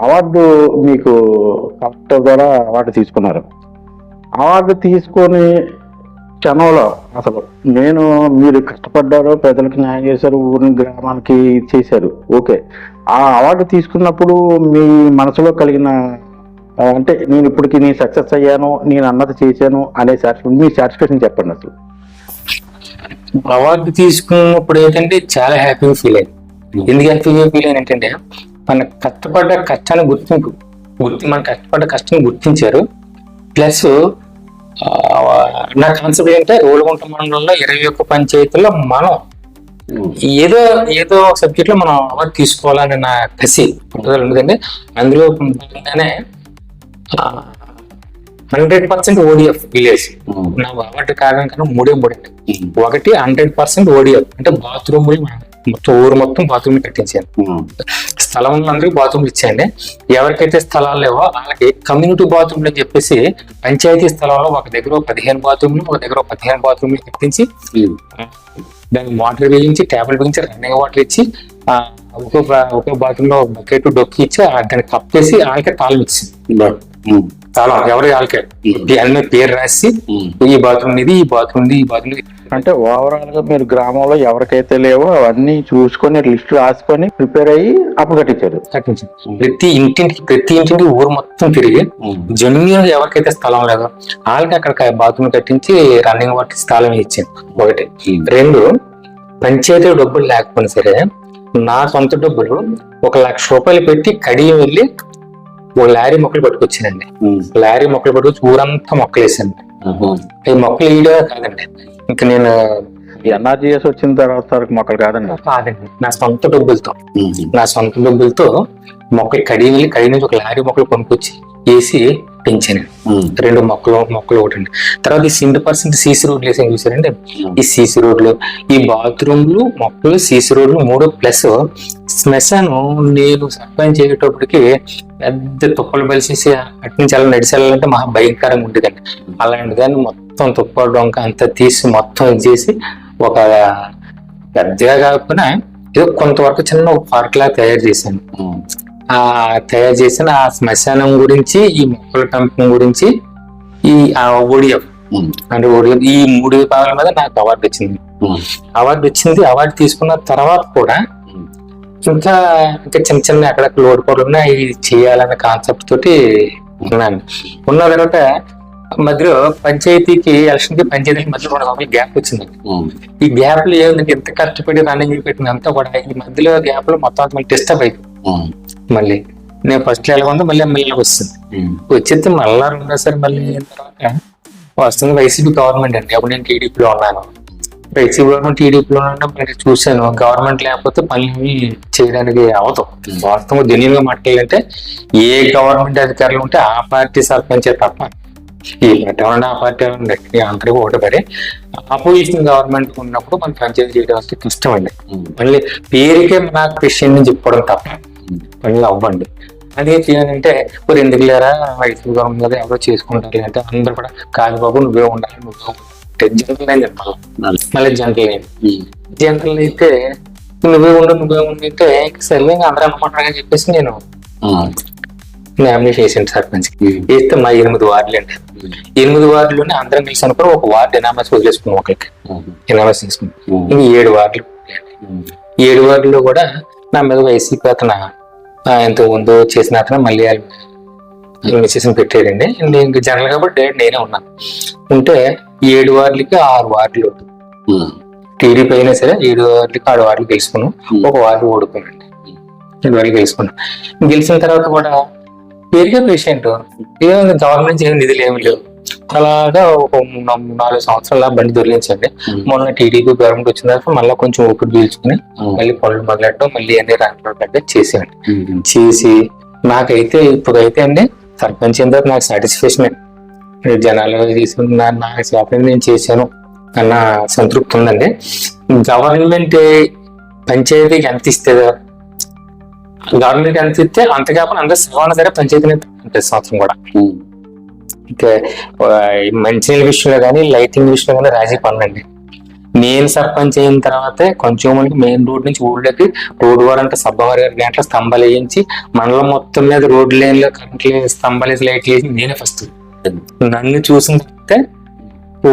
[SPEAKER 1] అవార్డు మీకు కలెక్టర్ ద్వారా అవార్డు తీసుకున్నారు. అవార్డు తీసుకొని క్షణంలో అసలు మీరు కష్టపడ్డారు, ప్రజలకు న్యాయం చేశారు, ఊరిని గ్రామానికి చేశారు, ఓకే. ఆ అవార్డు తీసుకున్నప్పుడు మీ మనసులో కలిగిన అంటే నేను ఇప్పటికి నేను సక్సెస్ అయ్యాను, నేను అన్నది చేశాను అనే మీ సాటిస్ఫాక్షన్ చెప్పండి. అసలు
[SPEAKER 2] అవార్డు తీసుకున్నప్పుడు ఏంటంటే చాలా హ్యాపీగా ఫీల్ అయ్యింది. ఎందుకు హ్యాపీగా ఫీల్ అయ్యాను ఏంటంటే మన కష్టపడ్డ కష్టాన్ని మన కష్టపడ్డ కష్టాన్ని గుర్తించారు. ప్లస్ నా కాన్సెప్ట్ ఏంటంటే ఓలుగుంట మండలంలో 21 పంచాయతీల్లో మనం ఏదో సబ్జెక్ట్ లో మనం అవార్డు తీసుకోవాలని నా కసి ఎందుకంటే అందులో భాగంగానే 100% ODF విలేజ్ నా అవార్డు కారణం కన్నా 3 అండి. ఒకటి 100% ODF అంటే బాత్రూములు మొత్తం ఊరు మొత్తం బాత్రూమ్ కట్టించాను. స్థలం ఉన్నందుకు బాత్రూమ్లు ఇచ్చాయండి. ఎవరికైతే స్థలాలు లేవో వాళ్ళకి కమ్యూనిటీ బాత్రూమ్లు అని చెప్పేసి పంచాయతీ స్థలంలో ఒక దగ్గర 15 బాత్రూమ్లు, ఒక దగ్గర 15 బాత్రూమ్లు కట్టించి దానికి వాటర్ వేయించి, ట్యాబ్లు వేయించి, రన్నింగ్ వాటర్ ఇచ్చి ఒక్కొక్క బాత్రూమ్ లో బకెట్ డొక్కి ఇచ్చి దాన్ని కప్పేసి వాళ్ళకే తాళం ఇచ్చింది. తాళం ఎవరి వాళ్ళకే అన్ని పేరు రాసి ఈ బాత్రూమ్ ఇది, ఈ బాత్రూమ్ ఇది, ఈ బాత్రూమ్.
[SPEAKER 1] అంటే ఓవరాల్ గా మీరు గ్రామంలో ఎవరికైతే లేవో అవన్నీ చూసుకొని లిస్ట్ రాసుకొని ప్రిపేర్ అయ్యి అప్పుడు కట్టించారు.
[SPEAKER 2] ప్రతి ఇంటింటికి ఊరు మొత్తం తిరిగి జెన్యూన్ ఎవరికైతే స్థలం లేదో వాళ్ళకి అక్కడ బాత్రూమ్ కట్టించి రన్నింగ్ వాటర్ స్థలం ఇచ్చాను. ఒకటి. 2, పంచాయతీ డబ్బులు లేకపోయినా సరే నా సొంత డబ్బులు 1,00,000 రూపాయలు పెట్టి కడియం వెళ్ళి ఓ లారీ మొక్కలు పట్టుకొచ్చానండి. లారీ మొక్కలు పట్టుకొచ్చి ఊరంతా మొక్కలు వేసాను. ఈ మొక్కలు వేయడమే కాదండి, ఇంకా నేను
[SPEAKER 1] ఎన్ఆర్జీఎస్ వచ్చిన తర్వాత మొక్కలు కాదండి,
[SPEAKER 2] నా సొంత డబ్బులతో మొక్కలు కడి నుంచి ఒక లారీ మొక్కలు కొనుక్కొచ్చి వేసి పెంచాను. 2 మొక్కలు ఒకటండి. తర్వాత ఈ 100% సీసీ రోడ్లు వేసాను చూసారండి. ఈ సీసీ రోడ్లు, ఈ బాత్రూమ్లు, మొక్కలు, సీసీ రోడ్లు 3 ప్లస్ శ్మశానం. నేను సర్పంచ్ చేసేటప్పటికి పెద్ద తుప్పలు బలిసేసి అటు నుంచి అలా నడిచేయాలంటే మహా భయంకరంగా ఉండేదండి. అలాంటి దాన్ని మొత్తం తుప్పలు డొంక అంతా తీసి మొత్తం ఇది చేసి ఒక పెద్దగా కాకపోయినా ఏదో కొంతవరకు చిన్న ఒక పార్క్ లాగా తయారు చేశాను. తయారు చేసిన ఆ శ్మశానం గురించి, ఈ మొక్కల పెంపకం గురించి, ఈ ODF అంటే ODF ఈ 3 విభాగాల మీద నాకు అవార్డు వచ్చింది. అవార్డు తీసుకున్న తర్వాత కూడా ఇంకా చిన్న అక్కడక్కడ లోటుపాట్లు ఉన్నాయి, ఇవి చేయాలనే కాన్సెప్ట్ తోటి ఉన్నాను. ఉన్న తర్వాత మధ్యలో పంచాయతీకి పంచాయతీకి మధ్యలో గ్యాప్ వచ్చింది. ఈ గ్యాప్ లో ఏముందంటే ఎంత కష్టపడి రన్నింగ్ పెట్టినంతా కూడా ఈ మధ్యలో గ్యాప్ లో మొత్తం మళ్ళీ డిస్టర్బ్ అయిపోయింది. మళ్ళీ నేను ఫస్ట్ ఎలా ఉందో మళ్ళీ ఎమ్మెల్యేకి వస్తుంది. వచ్చేస్తే మళ్ళా రెండోసారి మళ్ళీ తర్వాత వస్తుంది వైసీపీ గవర్నమెంట్ అండి. అప్పుడు నేను టీడీపీలో ఉన్నాను. వైసీపీ గవర్నమెంట్ టీడీపీలో ఉన్నప్పుడు చూశాను, గవర్నమెంట్ లేకపోతే పనులు చేయడానికి అవదు. వాస్తవం జెన్యూన్ గా మాట్లాడాలంటే ఏ గవర్నమెంట్ అధికారులు ఉంటే ఆ పార్టీ సర్పంచే తప్ప ఈ పార్టీ ఆ పార్టీ అందరికీ ఓటపడి అపోజిషన్ గవర్నమెంట్ ఉన్నప్పుడు మనం పంచాయతీ చేయడం వస్తే కష్టం అండి. మళ్ళీ పేరుకే నాకు క్రిస్టియన్ చెప్పడం తప్ప మళ్ళీ అవ్వండి. అదే చేయాలంటే ఇప్పుడు ఎందుకు లేరా వైసీపీ గవర్నమెంట్ ఎవరో చేసుకుంటారు అంటే అందరూ కూడా కాదు బాబు నువ్వే ఉండాలి, నువ్వే జనరల్ చెప్పాలి. మళ్ళీ జనరల్ అయితే నువ్వే ఉండి అంటే సర్లే ఇంకా అందరూ అనుకుంటారని చెప్పేసి నేను నామినేషన్ వేసాను సర్పంచ్ వేస్తే మా 8 వార్డులు అండి. 8 వార్డులోనే అందరం కలిసి అనుకుని ఒక వార్డు ఎనామస్ వదిలేసుకున్నాం, ఒకరికి ఎనామస్ తీసుకున్నాం. ఇంక 7 వార్డులు. 7 వార్డులో కూడా నా మీద వైసీపీ అతను ఎంత ఉందో చేసిన అతను మళ్ళీ మిస్సెస్ పెట్టాడండి. నేను జనరల్ కాబట్టి డైరెక్ట్ నేనే ఉన్నాను. ఉంటే 7 వార్డులకి 6 వార్డులు టీడీపీ అయినా సరే 7 వార్డులకి 6 వార్డులు గెలుచుకున్నాం. ఒక వార్డు ఓడిపోయానండి. 7 వార్డులు గెలుచుకున్నాం. గెలిచిన తర్వాత కూడా పెరిగే పేషెంట్ గవర్నమెంట్ ఏం నిధులు ఏమి లేవు. అలాగా ఒక 4 సంవత్సరాల బండి దొరికించండి. మొన్న టీడీపీ గవర్నమెంట్ వచ్చిన తర్వాత మళ్ళీ కొంచెం ఊపిరి పీల్చుకుని మళ్ళీ పనులు మొదలెట్టడం, మళ్ళీ అన్ని రాంట్లో చేసేయండి. చేసి నాకైతే ఇప్పుడైతే అండి సర్పంచ్ అయిన తర్వాత నాకు సాటిస్ఫాక్షన్ జనాలు తీసుకున్న నా సేవ నేను చేశాను అన్న సంతృప్తి ఉందండి. గవర్నమెంట్ పంచాయతీకి ఎంత ఇస్తుందో, గవర్నమెంట్ ఎంత ఇస్తే అంత కాకుండా అందరూ సేవలు సరే పంచాయతీని ప్రతి సంవత్సరం కూడా. అయితే మంచినీళ్ళ విషయంలో కానీ లైటింగ్ విషయంలో కానీ రాజీ పనులండి. నేను సర్పంచ్ అయిన తర్వాతే కొంచెం మనకి మెయిన్ రోడ్ నుంచి ఊళ్ళకి రోడ్డు వారంటే సబ్బవారి గంటల స్తంభాలు వేయించి మండలం మొత్తం మీద రోడ్ లైన్ లో కరెంట్లు స్తంభాలు వేసి లైట్లు వేసి నేనే ఫస్ట్. నన్ను చూసిన తర్వాత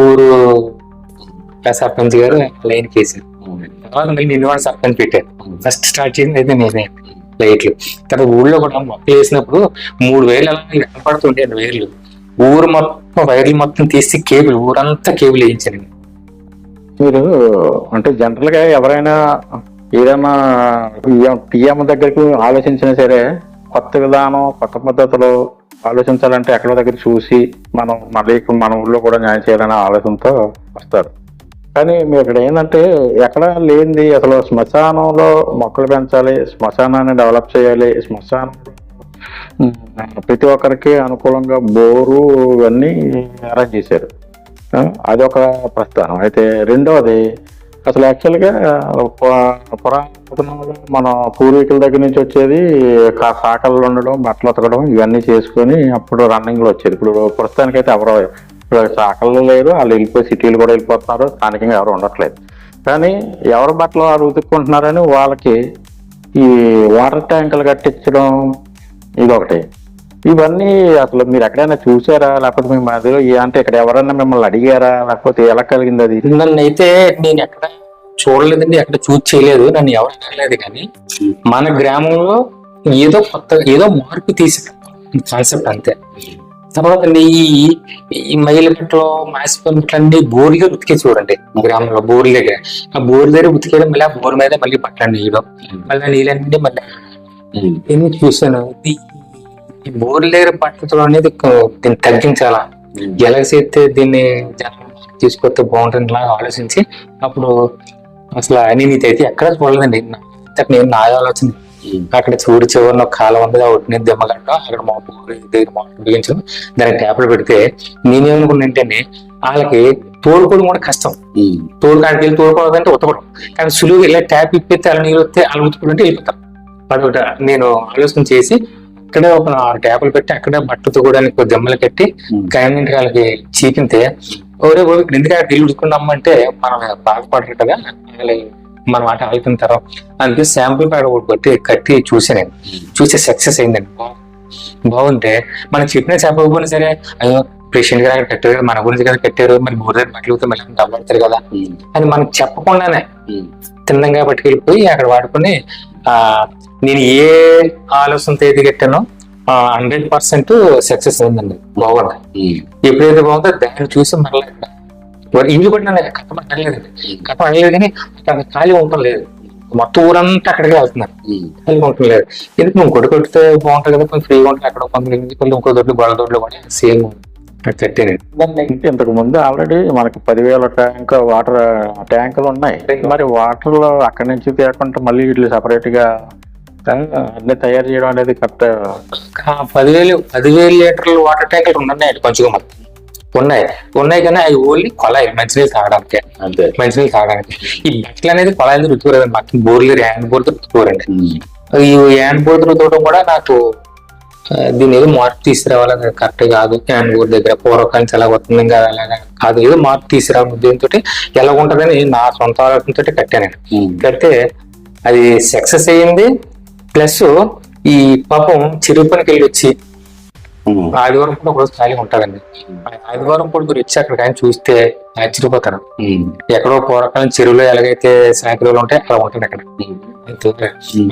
[SPEAKER 2] ఊరు సర్పంచ్ గారు లైన్ వేసారు. తర్వాత మళ్ళీ నిన్న వాడు సర్పంచ్ పెట్టారు. ఫస్ట్ స్టార్ట్ చేసింది అయితే నేనే లైట్లు. తర్వాత ఊళ్ళో కూడా మొక్కలు వేసినప్పుడు 3 వైర్లు అలా కనపడుతుంటే 2 వైర్లు ఊరు మొత్తం వైర్లు మొత్తం తీసి కేబుల్ ఊరంతా కేబుల్ వేయించారండి.
[SPEAKER 1] మీరు అంటే జనరల్ గా ఎవరైనా ఏదైనా టీఎం దగ్గరికి ఆలోచించినా సరే కొత్త విధానం కొత్త పద్ధతిలో ఆలోచించాలంటే ఎక్కడో దగ్గర చూసి మనం మళ్ళీ మన ఊళ్ళో కూడా న్యాయం చేయాలనే ఆలోచనతో వస్తారు. కానీ మీరు ఇక్కడ ఏంటంటే ఎక్కడ లేనిది అసలు శ్మశానంలో మొక్కలు పెంచాలి, శ్మశానాన్ని డెవలప్ చేయాలి, శ్మశానం ప్రతి ఒక్కరికి అనుకూలంగా బోరు ఇవన్నీ అరేంజ్ చేశారు. అదొక ప్రస్థానం. అయితే రెండవది అసలు యాక్చువల్గా పురాతనంలో మన పూర్వీకుల దగ్గర నుంచి వచ్చేది శాఖలు ఉండడం, బట్టలు ఉతకడం ఇవన్నీ చేసుకొని అప్పుడు రన్నింగ్లో వచ్చేది. ఇప్పుడు ప్రస్తుతానికైతే ఎవరో ఇప్పుడు శాఖలు లేరు, వాళ్ళు వెళ్ళిపోయి సిటీలు కూడా వెళ్ళిపోతున్నారు, స్థానికంగా ఎవరు ఉండట్లేదు. కానీ ఎవరి బట్టలు వారు ఉతుక్కుంటున్నారని వాళ్ళకి ఈ వాటర్ ట్యాంకులు కట్టించడం ఇదొకటి. ఇవన్నీ అసలు మీరు ఎక్కడైనా చూసారా, లేకపోతే మీ మధ్యలో అంటే ఇక్కడ ఎవరన్నా మిమ్మల్ని అడిగారా, లేకపోతే ఎలా కలిగింది అది?
[SPEAKER 2] నన్ను అయితే నేను ఎక్కడ చూడలేదండి, ఎక్కడ చూసి చేయలేదు, నన్ను ఎవరు అడగలేదు. కానీ మన గ్రామంలో ఏదో కొత్త ఏదో మార్పు తీసి కాన్సెప్ట్ అంతే. తర్వాత ఈ మైలకట్లో మాసిపంట్లన్నీ బోర్లుగా ఉతికే చూడండి గ్రామంలో బోర్లు దగ్గర. ఆ బోర్ దగ్గర ఉతికేయడం, మళ్ళీ ఆ బోర్ మీద మళ్ళీ పట్టండి వేయడం, మళ్ళీ నీళ్ళన్నీ మళ్ళీ నేను చూసాను. ఈ బోర్ల దగ్గర పట్టడం అనేది దీన్ని తగ్గించాలా, ఎలా చేస్తే దీన్ని జనం తీసుకొస్తే బాగుంటుంది లాగా ఆలోచించి అప్పుడు అసలు అవినీతి అయితే ఎక్కడ చూడలేదండి. నేను నా ఆలోచన అక్కడ చూడు చివరిన కాలం ఉంది, ఒకటి దెమ్మగట్టడం, అక్కడ మా బోర్ దగ్గర బిగించడం, దానికి ట్యాప్లు పెడితే నేనేమనుకున్నా ఏంటంటే వాళ్ళకి తోడుకోవడం కూడా కష్టం. కాడికి వెళ్ళి తోడుకోవాలంటే ఉతకడం, కానీ సులువుగా ఇలా ట్యాప్ ఇప్పితే అలా నీళ్ళు వస్తే అలా ఉతుకుంటే వెళ్ళిపోతాం. అదొకటి నేను ఆలోచన చేసి అక్కడే ఒక 6 ట్యాపులు పెట్టి అక్కడే బట్టలు తోగడానికి దెమ్మలు కట్టి గవర్నమెంట్ వాళ్ళకి చీపితే ఒరే ఇక్కడ ఎందుకు ఇల్లు ఉడుకున్నామంటే మనం బాధపడరు కదా, మనం ఆట ఆగిపోయిన తర్వాత అందుకే శాంపుల్ ప్యాడ్ ఒకటి కట్టి చూసాను. చూసి సక్సెస్ అయిందండి. బాగుంటే మనం చెప్పిన చెప్పకపోయినా సరే అయ్యో పేషెంట్ గారు కట్టారు కదా, మన గురించి కదా కట్టారు, మరి బోర్ దగ్గర బట్టలు మళ్ళీ డబ్బులు కదా అని మనకు చెప్పకుండానే తిన్నంగా పట్టుకెళ్ళిపోయి అక్కడ వాడుకొని నేను ఏ ఆలోచనతో ఏది కట్టానో 100% సక్సెస్ అయిందండి. బాగుంది. ఎప్పుడైతే బాగుందో దాన్ని చూసి మరలా ఇల్లు కూడా నన్ను కథ అడగలేదండి. కథ అడగలేదు కానీ అక్కడ ఖాళీ ఉండటం లేదు. మొత్తం ఊరంతా అక్కడికే వెళ్తున్నారు, ఖాళీ ఉండటం లేదు. ఎందుకు నువ్వు గొడ్డు కొడితే బాగుంటుంది కదా, కొంచెం ఫ్రీగా ఉంటుంది. అక్కడ కొంచెం ఇంకో దొడ్లు గొడవ దొడ్లు కూడా సేమ్ కట్టానండి.
[SPEAKER 1] ఇంతకు ముందు ఆల్రెడీ మనకి 10,000 ట్యాంక్ వాటర్ ట్యాంకులు ఉన్నాయి. మరి వాటర్ లో అక్కడి నుంచి తేకుండా మళ్ళీ వీళ్ళు సపరేట్ గా అన్ని తయారు చేయడం అనేది కరెక్ట్.
[SPEAKER 2] 10,000 లీటర్లు వాటర్ ట్యాంకులు ఉన్నాయి కొంచెం ఉన్నాయి కానీ అవి ఓన్లీ కొలాయి మంచినీళ్ళు తాగడానికి, అంతే మంచినీళ్ళు తాగడానికి. ఈ బట్టలు అనేది కొలాయిలు రుతుకోరండి, మాకు బోర్లు హ్యాండ్ బోర్తో రుతుకోరండి. ఈ హ్యాండ్ బోర్తో రుతుకోవడం కూడా నాకు దీన్ని ఏదో మార్పు తీసుకురావాలి, కరెక్ట్ కాదు. హ్యాండ్ బోర్ దగ్గర పూర్వకాలం ఎలా వస్తుంది ఇంకా అలాగా కాదు, ఏదో మార్పు తీసుకురావాలి దీంతో ఎలా ఉంటుందని నా సొంత ఆలోచనతో కట్టానండి. కడితే అది సక్సెస్ అయ్యింది. ప్లస్ ఈ పాపం చెరువు పనికి వెళ్ళి వచ్చి ఆదివారం కూడా ఒకరోజు ఖాళీ ఉంటారండి. ఆదివారం కూడా మీరు వచ్చి అక్కడ కానీ చూస్తే ఆశ్చర్యపోతారు. ఎక్కడో పూర్వకాలం చెరువులో ఎలాగైతే సాయంత్రాలు ఉంటాయి అలా ఉంటుంది అక్కడ.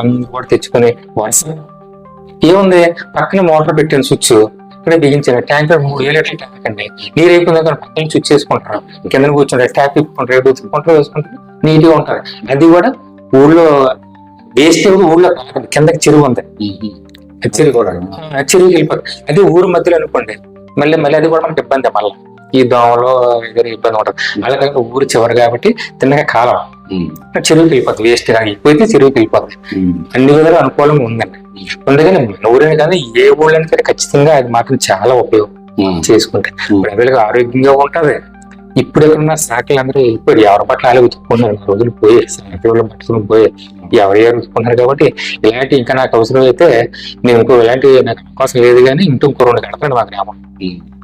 [SPEAKER 2] అన్ని కూడా తెచ్చుకొని వర్షం ఏముంది, పక్కన మోటార్ పెట్టిన స్విచ్ ఇక్కడ బిగించారు. ట్యాంకర్ 3,000 లీటర్ల ట్యాంక్ అండి. నీరు అయిపోయింది కానీ పక్కన స్విచ్ వేసుకుంటారు, కింద కూర్చుంటారు, ట్యాప్ ఇప్పుకుంటారు, రేపు వేసుకుంటారు, వేసుకుంటారు, నీట్గా ఉంటారు. అది కూడా ఊళ్ళో వేస్ట్ ఊళ్ళో కాదు, కిందకి చెరువు ఉంది, చెరువు కూడా చెరువుకి వెళ్ళిపోతుంది. అది ఊరు మధ్యలో అనుకోండి, మళ్ళీ అది కూడా మనకి ఇబ్బంది. మళ్ళీ ఈ దోమలో ఏదైనా ఇబ్బంది ఉంటుంది. అలాగే ఊరు చివరి కాబట్టి తిన్నగా కాలం చెరువుకి వెళ్ళిపోతుంది. వేస్ట్ అయిపోతే చెరువుకి వెళ్ళిపోతుంది. అన్ని విధాలు అనుకూలంగా ఉందండి. అందుకని మన ఊరిని కానీ ఏ ఊళ్ళని కానీ ఖచ్చితంగా అది మాత్రం చాలా ఉపయోగం చేసుకుంటే ప్రజలకు ఆరోగ్యంగా ఉంటది. ఇప్పుడు ఎక్కడున్న శాఖలు అందరూ వెళ్ళిపోయారు, ఎవరి పట్ల అలా ఉతుక్కున్నారు. రోజులు పోయే శాఖలు పట్టుకుని పోయే ఎవరు ఉతుక్కున్నారు. కాబట్టి ఇలాంటి ఇంకా నాకు అవసరం అయితే నేను ఇంకో ఇలాంటి నాకు అవకాశం లేదు కానీ ఇంకో 2 కడతాను మా గ్రామం.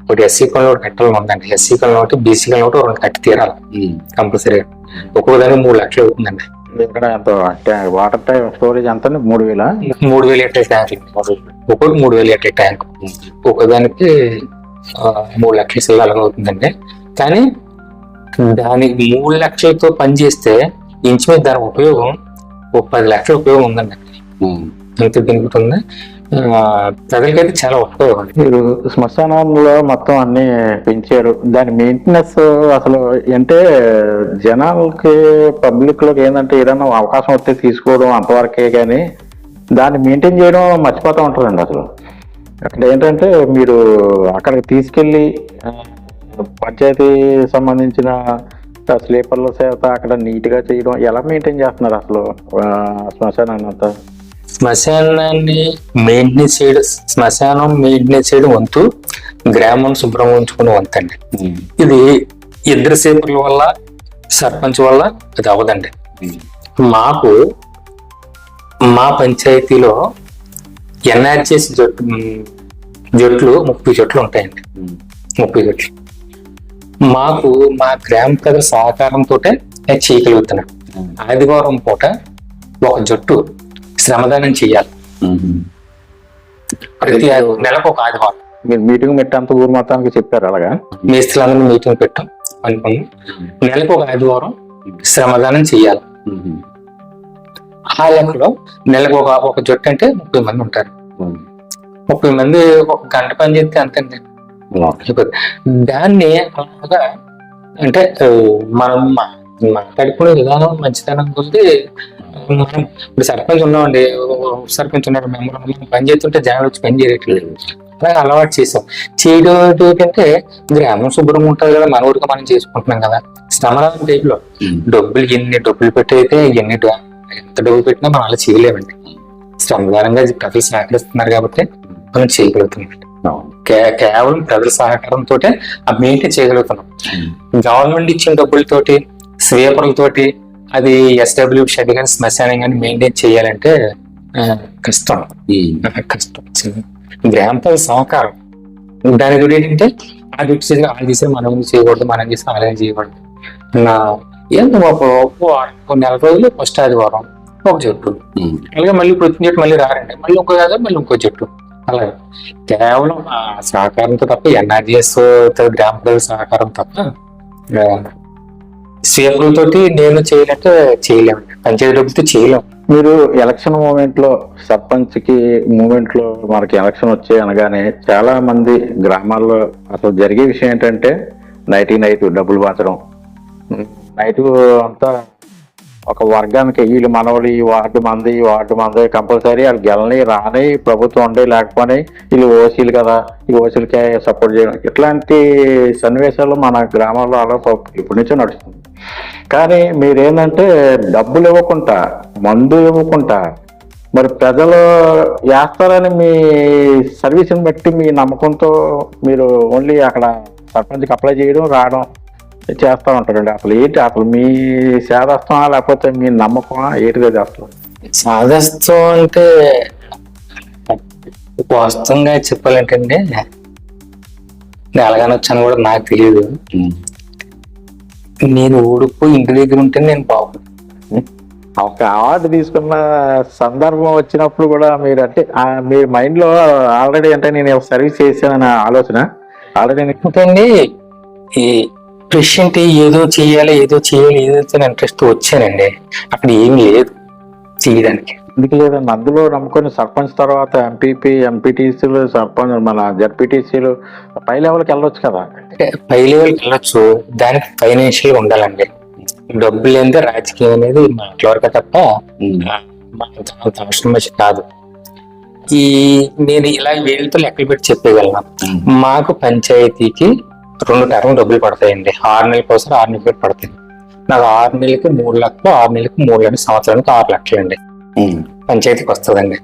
[SPEAKER 2] ఒకటి ఎస్సీ కాలంలో ఒకటి కట్టాలని ఉందండి. ఎస్సీ కాలంలో ఒకటి, బీసీ కాలంలో ఒకటి 2 కట్టి తీరాలి కంపల్సరీగా. ఒక్కొక్క దానికి 3 లక్షలు అవుతుందండి.
[SPEAKER 1] ఇక్కడ ఎంత వాటర్ ట్యాంక్ స్టోరేజ్ ఎంత? 3,000
[SPEAKER 2] 3,000 లీటర్ల ట్యాంక్, ఒక్కొక్కటి 3,000 లీటర్ల ట్యాంక్. ఒక్కొక్కదానికి 3 లక్షల అలాగే అవుతుందండి. కానీ దానికి 3 లక్షలతో పనిచేస్తే ఇంచుమించు దాని ఉపయోగం 10 లక్షల ఉపయోగం ఉందండి. ఎంత పెరుగుతుంది ప్రజలకైతే చాలా ఉపయోగం.
[SPEAKER 1] మీరు శ్మశానంలో మొత్తం అన్ని పెంచారు, దాని మెయింటెనెన్స్ అసలు అంటే జనాలకి పబ్లిక్ లోకి ఏంటంటే ఏదైనా అవకాశం వస్తే తీసుకోవడం అంతవరకే, కానీ దాన్ని మెయింటైన్ చేయడం మర్చిపోతూ ఉంటుందండి. అసలు అక్కడ ఏంటంటే మీరు అక్కడికి తీసుకెళ్ళి పంచాయతీ సంబంధించిన స్లీపర్ల చేత అక్కడ నీట్ గా చేయడం ఎలా మెయింటైన్ చేస్తున్నారు అసలు శ్మశానాన్ని అంతా?
[SPEAKER 2] శ్మశానాన్ని మెయింటెనెన్స్ చేయడం వంతు గ్రామం శుభ్రం ఉంచుకునే వంతండి. ఇది 2 సేపర్ల వల్ల సర్పంచ్ వల్ల అది అవ్వదండి. మాకు మా పంచాయతీలో ఎన్ఆర్జీఎస్ జట్లు 30 జట్లు ఉంటాయండి. 30 జట్లు మాకు మా గ్రామ ప్రజల సహకారంతో చేయగలుగుతున్నాం. ఆదివారం పూట 1 జట్టు శ్రమదానం చెయ్యాలి. ప్రతి నెలకు 1 ఆదివారం
[SPEAKER 1] మీరు మీటింగ్ పెట్టేంత ఊరు మొత్తానికి చెప్పారు. అలాగా
[SPEAKER 2] మేస్త్రులందరూ మీటింగ్ పెట్టాం అనుకున్నాం. నెలకు 1 ఆదివారం శ్రమదానం చెయ్యాలి. ఆ లెక్కలో నెలకు ఒక జట్టు అంటే 30 మంది ఉంటారు. 30 మంది 1 గంట పని చేస్తే అంతండి. దాన్ని అలాగా అంటే మనం మాట్లాడుకునే విధానం మంచితనం కొద్ది మనం ఇప్పుడు సర్పంచ్ ఉన్నామండి, సర్పంచ్ ఉన్నారు, మెంబర్ పని చేస్తుంటే జనాలు వచ్చి పని చేయట్లేదు. అలాగే అలవాటు చేసాం. చేయడం ఏంటంటే గ్రామం శుభ్రంగా ఉంటుంది కదా, మన ఊరికి మనం చేసుకుంటున్నాం కదా. శ్రమరాజు టైప్లో ఎన్ని డబ్బులు పెట్టయితే ఎంత డబ్బులు పెట్టినా మనం అలా చేయలేమండి. శ్రమదానంగా ప్రజలు సహకరిస్తున్నారు కాబట్టి మనం చేయగలుగుతున్నాం. కేవలం ప్రజల సహకారంతో ఆ మెయింటైన్ చేయగలుగుతున్నాం. గవర్నమెంట్ ఇచ్చిన డబ్బులతోటి స్వీపర్లతోటి అది ఎస్డబ్ల్యూ షెడ్ కానీ శ్మశానం కానీ మెయింటైన్ చేయాలంటే కష్టం. గ్రామ ప్రజల సహకారం దాని గురించి ఏంటంటే అది చేసి మనం చేయకూడదు, మనం చేసి అలాగే చేయకూడదు. ఏంటో 1 నెల రోజులు ఫస్ట్ ఆదివారం 1 జట్టు, అలాగే మళ్ళీ ప్రతి జట్టు మళ్ళీ రారండి, మళ్ళీ ఇంకో ఆదివారం మళ్ళీ ఇంకో జట్టు. అలాగే కేవలం సహకారంతో తప్ప ఎన్ఆర్జీఎస్ గ్రామ ప్రజల సహకారం తప్ప స్వీపర్లతోటి నేను చేయలేక చేయలేము, పంచాయతీ డబ్బులతో చేయలేము.
[SPEAKER 1] మీరు ఎలక్షన్ మూమెంట్ లో సర్పంచ్ కి మూమెంట్ లో మనకి ఎలక్షన్ వచ్చాయి అనగానే చాలా మంది గ్రామాల్లో అసలు జరిగే విషయం ఏంటంటే నైట్ డబ్బులు పంచడం, నైట్ అంతా ఒక వర్గానికి వీళ్ళు మనవలు ఈ వార్డు మంది కంపల్సరీ వాళ్ళు గెలని రాని ప్రభుత్వం ఉండే లేకపోతే వీళ్ళు ఓసీలు కదా, ఈ ఓసీలకే సపోర్ట్ చేయడం, ఇట్లాంటి సన్నివేశాలు మన గ్రామాల్లో అలా ఇప్పటి నుంచో నడుస్తుంది. కానీ మీరేంటంటే డబ్బులు ఇవ్వకుండా మందు ఇవ్వకుండా మరి ప్రజలు వేస్తారని మీ సర్వీస్ని బట్టి మీ నమ్మకంతో మీరు ఓన్లీ అక్కడ సర్పంచ్కి అప్లై చేయడం రావడం చేస్తూ ఉంటారండి. అసలు ఏంటి అసలు మీ సాదస్తమా లేకపోతే మీ నమ్మకమా ఏంటిదో చేస్తారు?
[SPEAKER 2] సాదస్తం అంటే వాస్తవంగా చెప్పాలంటే అండి, నేను అలాగని వచ్చాను కూడా నాకు తెలియదు. నేను ఊడిపోయి ఇంటి దగ్గర ఉంటే నేను బాగుంది.
[SPEAKER 3] ఒక అవార్డు తీసుకున్న సందర్భం వచ్చినప్పుడు కూడా మీరు అంటే మీ మైండ్ లో ఆల్రెడీ అంటే నేను సర్వీస్ చేశానన్న ఆలోచన ఆల్రెడీ
[SPEAKER 2] ఎందుకండి ఈ ప్రెసిడెంట్ ఏదో చేయాలి ఏదో ఇంట్రెస్ట్ వచ్చానండి. అక్కడ ఏం లేదు చేయడానికి.
[SPEAKER 3] ఎందుకు లేదండి, అందులో నమ్ముకొని సర్పంచ్ తర్వాత ఎంపీపీ ఎంపీటీసీలు సర్పంచ్ మన జడ్పీటీసీలు పై లెవెల్కి వెళ్ళొచ్చు కదా.
[SPEAKER 2] అంటే పై లెవెల్కి వెళ్ళొచ్చు, దానికి ఫైనాన్షియల్ ఉండాలండి. డబ్బులు లేనిదే రాజకీయం అనేది మాట్లాడక తప్ప అంత అవసరం వచ్చి కాదు. నేను ఇలా వీళ్ళతో లెక్కలు పెట్టి చెప్పగలను. మాకు పంచాయతీకి 2 టర్మ్ డబ్బులు పడతాయండి. 6 నెలలకు ఒకసారి 6 నెలలకు పడతాయి. నాకు 6 నెలలకి 3 లక్షలు, 6 నెలలకి 3 లక్షలు, సంవత్సరానికి 6 లక్షలు అండి పంచాయతీకి వస్తుందండి.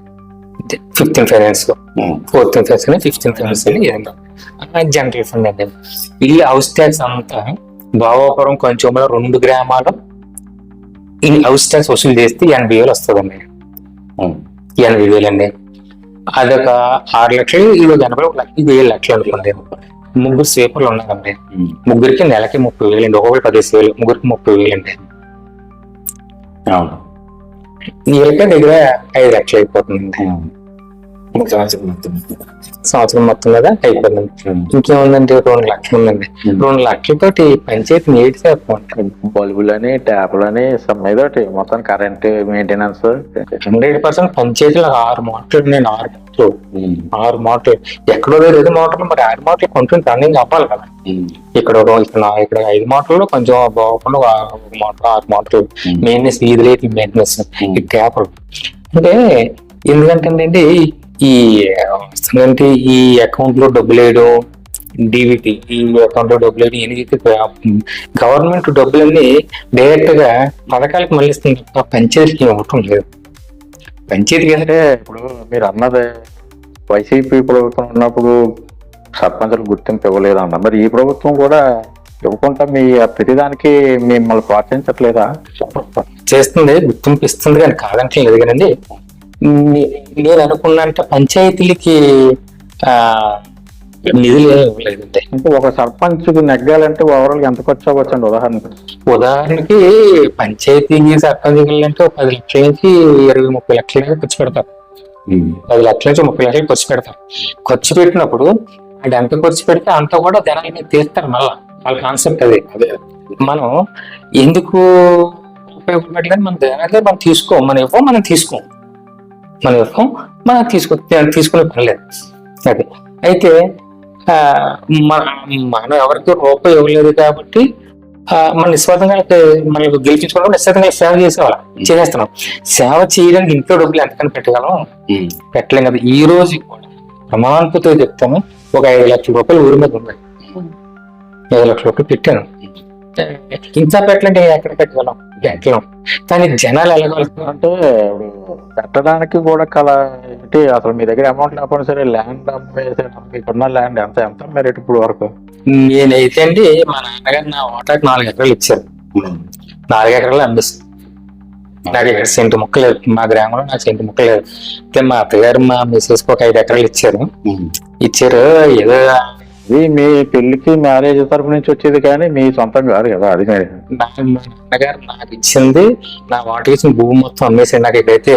[SPEAKER 2] 15 ఫైనాన్స్, 14 ఫైనాన్స్, 15 ఫైనాన్స్ అని జనరల్ ఫండ్ అండి. ఇల్లు హౌస్ ట్యాక్స్ అంతా భావాపురం కొంచెం 2 గ్రామాలు హౌస్ ట్యాక్స్ వసూలు చేస్తే 80,000 వస్తుందండి. 80,000 అండి. అదొక 6 లక్షలు, ఇది 7 లక్షలు అనుకోండి. 3 స్వీపర్లు ఉన్నారండి. ముగ్గురికి నెలకి 30,000 అండి. ఒక్కొక్కరు 10,000, ముగ్గురికి 30,000 అండి. వీళ్ళకి దగ్గర 5 లక్షలు అయిపోతుందండి. సంవత్సరం మొత్తం కదా అయిపోతుంది. ఇంకేముందండి, 2 లక్షలు ఉందండి. 2 లక్షలతోటి పంచాయతీ నీటి
[SPEAKER 3] బల్బులని, ట్యాపులని, ఏదోటి మొత్తం కరెంట్ మెయింటెనెన్స్
[SPEAKER 2] 100% పంచాయతీలో 6 మోటార్లు నేను 6 మోటార్లు ఎక్కడో లేదు మోటార్లు, మరి 6 మోటార్లు కొంచెం రన్నింగ్ అవ్వాలి కదా. ఇక్కడ 5 మోటార్లు కొంచెం బాగుండకుండా 1 మోటార్, 6 మోటార్లు మెయింటెనెన్స్, ఇది రేట్ మెయింటెనెన్స్, ఈ ట్యాపులు. అంటే ఎందుకంటే ఈ అకౌంట్ లో డబ్బులు వేయడం, డివిటీ ఈ అకౌంట్ లో డబ్బులు వేయడం, ఎన్ని గవర్నమెంట్ డబ్బులన్నీ డైరెక్ట్ గా పథకాలకు మళ్ళిస్తుంది తప్ప పంచాయతీకి ఇవ్వటం లేదు. పంచాయతీకి
[SPEAKER 3] అంటే ఇప్పుడు మీరు అన్నదే వైసీపీ ప్రభుత్వం ఉన్నప్పుడు సర్పంచులు గుర్తింపు ఇవ్వలేదు అన్న, మరి ఈ ప్రభుత్వం కూడా ఇవ్వకుండా మీ ప్రతిదానికి మిమ్మల్ని ప్రోత్సహించట్లేదా?
[SPEAKER 2] చేస్తుంది, గుర్తింపు ఇస్తుంది కానీ కాదంటే లేదు. కానండి నేను అనుకున్నంత పంచాయతీలకి నిధులు ఇవ్వలేదండి.
[SPEAKER 3] అంటే ఒక సర్పంచ్ నెగ్గాలంటే ఓవరాల్ ఎంత ఖర్చు అవ్వచ్చండి?
[SPEAKER 2] ఉదాహరణకి పంచాయతీకి సర్పంచ్ అంటే 10 లక్షల నుంచి 20-30 లక్షల ఖర్చు పెడతారు. 10 లక్షల నుంచి 30 లక్షలు ఖర్చు పెడతారు. ఖర్చు పెట్టినప్పుడు అది ఎంత ఖర్చు పెడితే అంత కూడా జనాల మీద తీస్తారు. మళ్ళా వాళ్ళ కాన్సెప్ట్ అదే. మనం ఎందుకు ఉపయోగపడలేదు, మన జనాలే మనం తీసుకోం, మనం ఇవ్వం, మనం తీసుకోం, తీసుకునే పర్లేదు. అది అయితే మనం ఎవరికి రూపాయి ఇవ్వలేదు కాబట్టి మన నిస్వార్థంగా మనకు గెలిపించుకోవడం నిస్వార్థంగా సేవ చేసేస్తున్నాం. సేవ చేయడానికి ఇంట్లో డబ్బులు ఎంతకని పెట్టలేం కదా. ఈ రోజు కూడా ప్రమాణంతో చెప్తాము, ఒక 5 లక్షల రూపాయలు ఊరి మీద ఉన్నాయి. 5 లక్షల రూపాయలు పెట్టాను. ఇంత పెట్టాలంటే ఎక్కడ పెట్టగలం? కానీ జనాలు ఎలాగలుగుతారు
[SPEAKER 3] అంటే పెట్టడానికి కూడా ఏంటి, అసలు మీ దగ్గర అమౌంట్ లేకపోయినా సరే ల్యాండ్ మీకున్న ల్యాండ్ ఎంత రేట్ ఇప్పుడు వరకు?
[SPEAKER 2] నేనైతే అండి, మా నాన్నగారు నా ఓటాకి 4 ఎకరాలు ఇచ్చారు. 4 ఎకరాలు అనిపిస్తుంది. నాకు ఇక్కడ సెంటు ముక్క లేదు, మా గ్రామంలో నాకు సెంటు ముక్క లేదు. అయితే మా అత్తగారు మా మిస్సెస్ ఒక 5 ఎకరాలు ఇచ్చారు. ఏదో
[SPEAKER 3] ఇది మీ పెళ్లికి మ్యారేజ్ తరపు నుంచి వచ్చేది కానీ మీ సొంతం కాదు కదా. అది
[SPEAKER 2] మా నాన్నగారు నాకు ఇచ్చింది, నా వాటికి ఇచ్చిన భూమి మొత్తం అమ్మేసి నాకు ఇక్కడైతే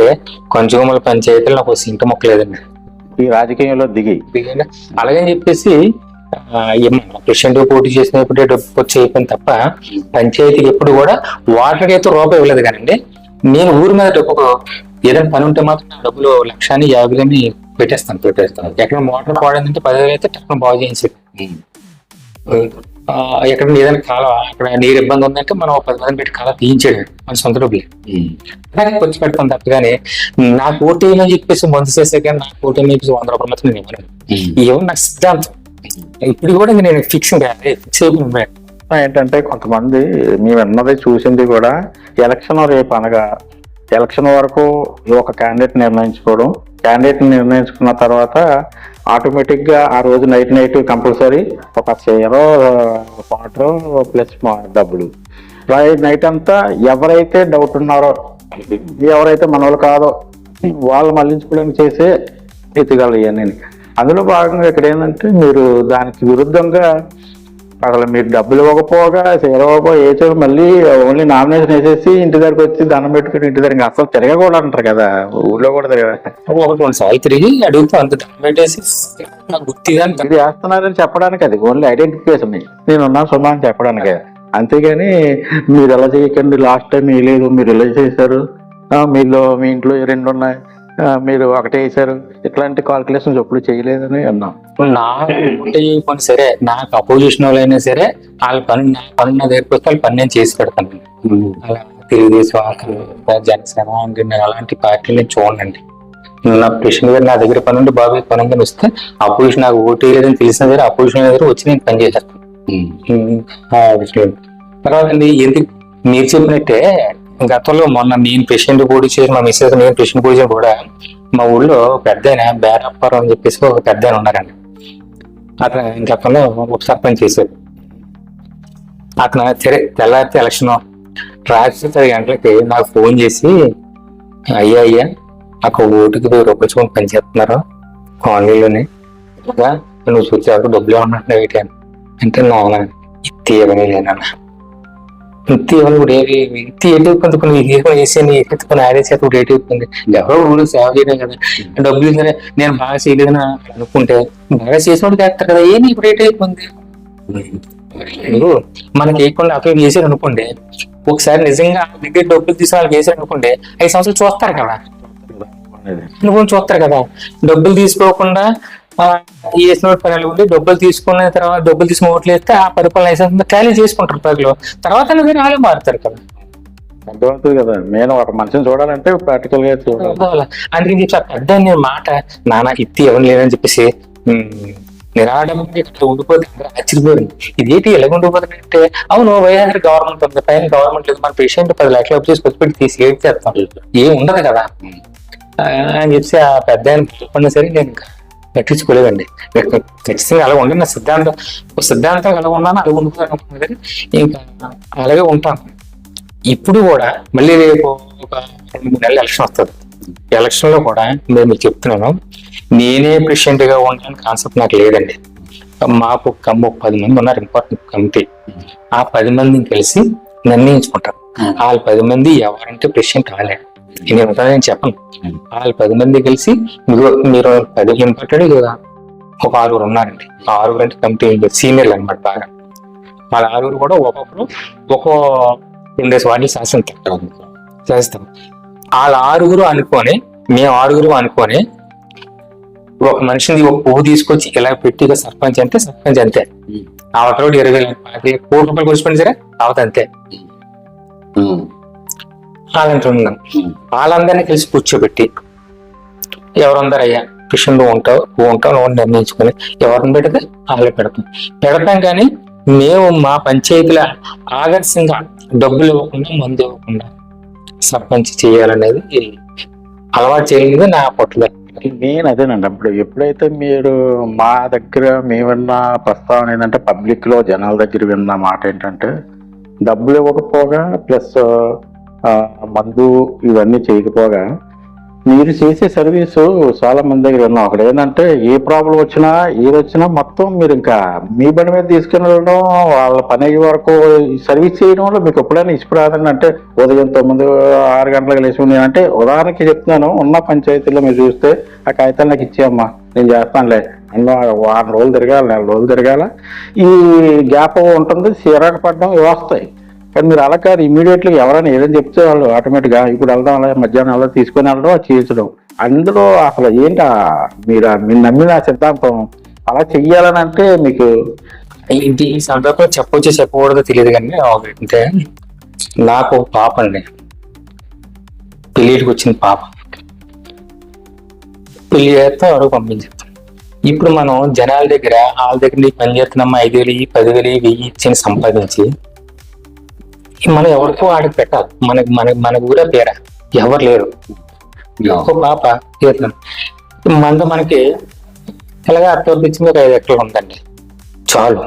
[SPEAKER 2] కొంచెం పంచాయతీలో నాకు సెంటు మొక్క లేదండి.
[SPEAKER 3] ఈ రాజకీయంలో దిగి
[SPEAKER 2] అలాగని చెప్పేసి ప్రెసిడెంట్ పోటీ చేసినప్పుడు డబ్బు వచ్చి అయిపోయింది తప్ప పంచాయతీకి ఎప్పుడు కూడా వాటర్కి అయితే రూపాయి ఇవ్వలేదు. కానండి నేను ఊరి మీద డబ్బు ఏదైనా పని ఉంటే మాత్రం నా డబ్బులు 1,50,000 పెట్టేస్తాను. ఎక్కడ మోటార్ పాడిందంటే 10,000 అయితే టక్కున బాగు చేయించి, ఎక్కడ ఏదైనా కాలం అక్కడ నీరు ఇబ్బంది ఉందంటే మనం 10 మంది పెట్టి కాలం తీయించాడు మన సొంత డబ్బులు ఖర్చు పెడతాం తప్పగానే నాకు ఓటు అని చెప్పేసి మందు చేసే కానీ నాకు ఓటు అని చెప్పేసి 100 రూపాయలు మాత్రం నేను ఇవ్వను. ఏమో నాకు సిద్ధాంతం. ఇప్పుడు కూడా నేను ఫిక్స్ అయిపోయింది.
[SPEAKER 3] ఏంటంటే కొంతమంది మేము అన్నది చూసింది కూడా ఎలక్షన్ రేపు అనగా ఎలక్షన్ వరకు ఒక క్యాండిడేట్ నిర్ణయించుకున్న తర్వాత ఆటోమేటిక్ గా ఆ రోజు నైట్ కంపల్సరీ ఒక చీర, వాటర్ ప్లస్ డబ్బులు నైట్ అంతా ఎవరైతే డౌట్ ఉన్నారో, ఎవరైతే మన వాళ్ళు కాదో వాళ్ళు మళ్లించుకోవడానికి చేసే ఎత్తుగలరు ఇవన్నీ. అందులో భాగంగా ఇక్కడ ఏంటంటే మీరు దానికి విరుద్ధంగా అసలు మీరు డబ్బులు ఇవ్వకపోగా వేసాడు మళ్ళీ ఓన్లీ నామినేషన్ వేసేసి ఇంటి దగ్గరకు వచ్చి దండం పెట్టుకుని ఇంటి దగ్గర అసలు తిరగకూడదు అంటారు కదా, ఊళ్ళో కూడా
[SPEAKER 2] ఒకటి 2 సార్లు తిరిగి అడుగుతూ అంత దండం పెట్టేసి నాకు గుర్తిగా
[SPEAKER 3] ఇది వేస్తున్నారని చెప్పడానికి, అది ఓన్లీ ఐడెంటిఫికేషన్ నేనున్నా సుమా అని చెప్పడానికి. అంతేగాని మీరు ఎలా చేయకండి, లాస్ట్ టైం వేయలేదు మీరు ఎలా చేశారు, మీలో మీ ఇంట్లో 2 ఉన్నాయి మీరు ఒకటే వేసారు, ఇట్లాంటి కాల్కులేషన్స్ ఎప్పుడు చేయలేదని అన్నాం.
[SPEAKER 2] నాకు సరే నాకు అపోజిషన్ వాళ్ళైనా సరే వాళ్ళ పని నా పని నా దగ్గరికి వస్తే వాళ్ళ పని నేను చేసి పెడతాను. అలా తెలుగుదేశం, జనసేన నేను అలాంటి పార్టీలు నేను చూడండి. నా కృష్ణ గారు నా దగ్గర పని ఉండి బాబు పని ఉందని వస్తే అపోజిషన్ నాకు ఓటు వేయలేదని తెలిసిన దగ్గర అపోజిషన్ దగ్గర వచ్చి నేను పని చేసేస్తాను. తర్వాత ఎందుకు మీరు చెప్పినట్టే గతంలో మొన్న నేను ప్రెసిడెంట్ పోటీ చేసి మా మిస్సెస్ నేను ప్రెసిడెంట్ పోటీ చేసి కూడా మా ఊళ్ళో పెద్ద ఆయన బేరప్పారం అని చెప్పేసి ఒక పెద్ద ఆయన ఉన్నారండి. అతను గతంలో ఉప సర్పంచ్ చేశారు. అతను సరే తెల్లారితే ఎలక్షన్ రాత్రి 10 గంటలకి నాకు ఫోన్ చేసి అయ్యా అక్కడ ఓటుకి 1000 రూపాయలు చూసుకొని పని చేస్తున్నారు కాలనీలోనే, నువ్వు చూసావు డబ్బులు ఏమన్నట్టు ఏంటి అంటే నాన్న ఇత్తి ఏమని లేనన్నా ఇంటి ఏమైనా కూడా ఇంటి ఎటుకుంది కొన్ని వేసి ఆడే చేత కూడా ఎటుకుంది ఎవరో ఊరు సేవ చేయడం కదా డబ్బులు సరే నేను బాగా చేయలేదని అనుకుంటే బాగా చేసినప్పుడు చేస్తారు కదా ఏంటి ఇప్పుడు రేట్ అయిపోయింది. మనకి వేయకుండా అక్కడ వేసారు అనుకోండి, ఒకసారి నిజంగా దగ్గర డబ్బులు తీసిన వాళ్ళకి వేసారు అనుకోండి 5 సంవత్సరాలు చూస్తారు కదా, నువ్వు చూస్తారు కదా. డబ్బులు తీసుకోకుండా వేసిన పనులు ఉండి డబ్బులు తీసుకున్న తర్వాత డబ్బులు తీసుకుని ఓట్లు వేస్తే ఆ పరిపాలన లైసెన్స్ ఖాళీ చేసుకుంటారు ప్రజలు, తర్వాత వాళ్ళే మారుతారు కదా.
[SPEAKER 3] అర్థమవుతుంది కదా, నేను ఒక మనిషిని చూడాలంటే ప్రాక్టికల్ గా చూడాలి.
[SPEAKER 2] అందుకని చెప్పి పెద్ద నేను మాట నాన్న ఇత్తి ఎవరు లేదని చెప్పేసి నిరాడంగా ఇక్కడ ఉండిపోతే ఆశ్చర్యపోయింది. ఇదేంటి ఎలాగ ఉండిపోతుంది అంటే అవును వైఎస్ఆర్ గవర్నమెంట్ ఉంది, పైన గవర్నమెంట్ లేదు, మన పేషెంట్ 10 లక్షలు అప్పు చేసి పెట్టి తీసి ఏం చేస్తాం, ఏం ఉండదు కదా అని చెప్పి ఆ పెద్ద ఆయన సరే నేను పట్టించుకోలేదండి. ఖచ్చితంగా అలాగే ఉండి నా సిద్ధాంతం ఎలా ఉన్నాను అలాగే ఉండిపోతాను కానీ ఇంకా అలాగే ఉంటాను. ఇప్పుడు కూడా మళ్ళీ రేపు ఒక 2-3 నెలలు ఎలక్షన్ వస్తుంది. ఎలక్షన్ లో కూడా నేను మీకు చెప్తున్నాను, నేనే ప్రెసిడెంట్ గా ఉండడానికి కాన్సెప్ట్ నాకు లేదండి. మాకు 10 మంది ఉన్నారు ఇంపార్టెంట్ కమిటీ, ఆ 10 మందిని కలిసి నిర్ణయించుకుంటారు. వాళ్ళ 10 మంది ఎవరంటే ప్రెసిడెంట్ వాళ్ళే, నేను చెప్పను. వాళ్ళు 10 మంది కలిసి మీరు 10 ఇంపార్టెంట్ కదా ఒక 6 ఉన్నారండి. 6 అంటే కమిటీ సీనియర్లు అనమాట బాగా. వాళ్ళ 6 కూడా ఒక్కొక్కరు ఒక్కో 2 వాటిని చేస్తాం. వాళ్ళ 6 అనుకొని మేము 6 అనుకొని ఒక మనిషిని ఒక పువ్వు తీసుకొచ్చి ఇలా పెట్టి సర్పంచ్ అంటే సర్పంచ్ అంతే, అవతల 20,000 కోట్ల రూపాయలు కూర్చుని సరే అవత అంతే. అలాంటున్నాం. వాళ్ళందరినీ కలిసి కూర్చోబెట్టి ఎవరందరయ్యా కృష్ణుడు ఉంటావు నిర్ణయించుకొని ఎవరిని పెడితే వాళ్ళే పెడతాం. కానీ మేము మా పంచాయతీల ఆదర్శంగా డబ్బులు ఇవ్వకుండా మందు ఇవ్వకుండా సర్పంచ్ చేయాలనేది అలవాటు చేయలేదు నా పట్టుదల.
[SPEAKER 3] నేను అదేనండి, అప్పుడు ఎప్పుడైతే మీరు మా దగ్గర మేము విన్న ప్రస్తావన ఏంటంటే పబ్లిక్ లో జనాల దగ్గర విన్న మాట ఏంటంటే డబ్బులు ఇవ్వకపోగా ప్లస్ మందు ఇవన్నీ చేయకపోగా మీరు చేసే సర్వీసు చాలా మంది దగ్గర విన్నాం. అక్కడ ఏంటంటే ఏ ప్రాబ్లం వచ్చినా ఏది వచ్చినా మొత్తం మీరు ఇంకా మీ బండి మీద తీసుకుని వెళ్ళడం, వాళ్ళ పని అయ్యే వరకు సర్వీస్ చేయడంలో మీకు ఎప్పుడైనా ఇష్టపడాలని అంటే ఉదయం 9-6 గంటలకు లేచి అంటే ఉదాహరణకి చెప్తున్నాను, ఉన్న పంచాయతీలో మీరు చూస్తే ఆ కాగితాలు నాకు ఇచ్చేయమ్మా నేను చేస్తానులే అన్న 6 రోజులు తిరగాలి, 4 రోజులు తిరగాల, ఈ గ్యాప్ ఉంటుంది, చిరాకు పడడం ఇవి వస్తాయి. కానీ మీరు అలా కాదు, ఇమీడియట్లీ ఎవరైనా ఏదైనా చెప్తే వాళ్ళు ఆటోమేటిక్గా ఇప్పుడు వెళ్దాం అలా మధ్యాహ్నం అలా తీసుకొని వెళ్ళడం అది చేయించడం. అందులో అసలు ఏంటి మీరు నమ్మిన సిద్ధాంతం అలా చెయ్యాలని అంటే మీకు
[SPEAKER 2] ఈ సందర్భంలో చెప్పకూడదో తెలియదు కానీ అంటే నాకు పాప అండి, పెళ్ళికి వచ్చిన పాప, పెళ్లి చేస్తే ఎవరో పంపించేస్తాం. ఇప్పుడు మనం జనాల దగ్గర వాళ్ళ దగ్గర నీకు పని చేస్తున్నామా 5,000 10,000 1000 ఇచ్చి సంపాదించి మనం ఎవరికో ఆడికి పెట్టాలి. మన ఊరే పేర ఎవరు లేరు, ఒక పాప చేస్తున్నాం. మనకి ఎలాగా అర్థపించి మీకు 5 ఎకరాలు ఉందండి చాలు.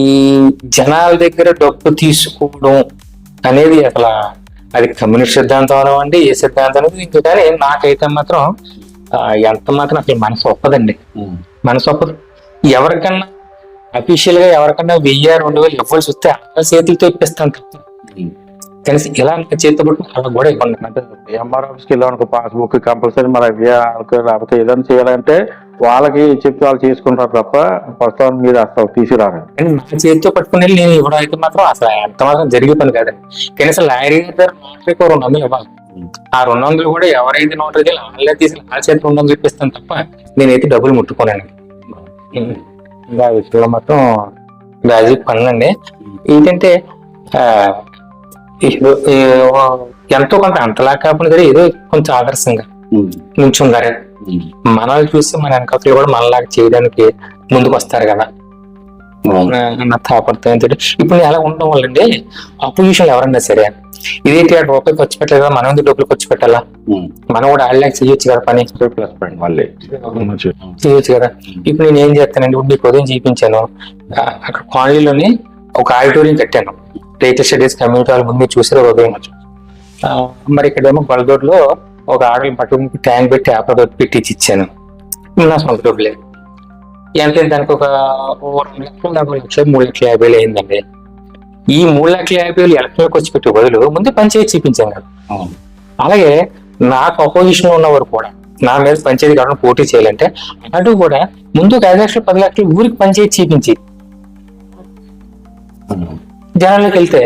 [SPEAKER 2] ఈ జనాల దగ్గర డబ్బు తీసుకోవడం అనేది అసలు అది కమ్యూనిస్ట్ సిద్ధాంతం అనివ్వండి, ఏ సిద్ధాంతం అనేది ఇంకా. కానీ నాకైతే మాత్రం ఎంత మాత్రం అసలు మనసు ఒప్పదండి, మనసు ఒప్పదు. ఎవరికన్నా అఫీషియల్ గా ఎవరికన్నా 1000-2000 ఇవ్వాల్సి వస్తే ఆ చేతులతో ఇప్పిస్తాను తప్ప కనీసం ఇలా చేతితో పట్టుకుని అలా కూడా ఇవ్వండి.
[SPEAKER 3] అంటే ఎంఆర్ ఆఫీస్కి వెళ్ళామనుకో పాస్బుక్ కంపల్సరీ మరి అవి లేకపోతే ఏదైనా చేయాలంటే వాళ్ళకి చెప్పి వాళ్ళు చేసుకుంటారు తప్ప ప్రస్తుతం మీరు అసలు తీసుకురారు.
[SPEAKER 2] కానీ నా చేతితో పట్టుకుని వెళ్ళి నేను ఇవ్వడం అయితే మాత్రం అసలు ఎంత మాత్రం జరిగే పని కాదండి. కనీసం లాయర్ గారు నోటరీకి 200 ఇవ్వాలి. ఆ 200 కూడా ఎవరైతే నోటరీ చేయాలి వాళ్ళే తీసి వాళ్ళ చేతి 200 ఇప్పిస్తాను తప్ప నేనైతే డబ్బులు ముట్టుకోనండి. ఇంకా ఆ విషయంలో మాత్రం రాజీ పనులండి. ఏంటంటే ఎంతో కొంత అంతలా కాకుండా సరే ఏదో కొంచెం ఆదర్శంగా నుంచున్నారు. మనల్ని చూసి మన వెనకాల కూడా మనలాగా చేయడానికి ముందుకు వస్తారు కదా నా తాపడతాం. ఇప్పుడు నేను ఎలా ఉండడం వల్ల అండి అపోజిషన్ ఎవరన్నా సరే ఇదేంటి రూపాయి ఖర్చు పెట్టలేదు కదా, మనం ఎందుకు డబ్బులు ఖర్చు పెట్టాలా, మనం కూడా ఆడలేక చేయొచ్చు కదా పని,
[SPEAKER 3] ప్లస్ పాయింట్ మళ్ళీ
[SPEAKER 2] చేయొచ్చు కదా. ఇప్పుడు నేను ఏం చేస్తానండి, ఇప్పుడు మీకు ఉదయం చూపించాను అక్కడ కాలనీలోని ఒక ఆడిటోరియం కట్టాను. రేటెడ్ స్టడీస్ కమ్యూనిటీ వాళ్ళ ముందు చూసారు ఉదయం. మరి ఇక్కడేమో గొల్లదోడ్లో ఒక ఆడలు పట్టుకుని ట్యాంక్ పెట్టి ఆపద పెట్టించి ఇచ్చాను. నా సొంత డబ్బులే. ఎంత దానికి ఒక 2 లక్షలు దాకా 3,50,000 అయిందండి. ఈ 3,50,000 ఎలక్షన్లకు వచ్చి పెట్టే బదులు ముందే పంచాయతీ చూపించాను కదా. అలాగే నాకు అపోజిషన్ ఉన్నవారు కూడా నా మీద పంచాయతీ కావడం పోటీ చేయాలంటే అటు కూడా ముందు 5 లక్షలు 10 లక్షలు ఊరికి పంచాయతీ చూపించి జనాల్లోకి వెళ్తే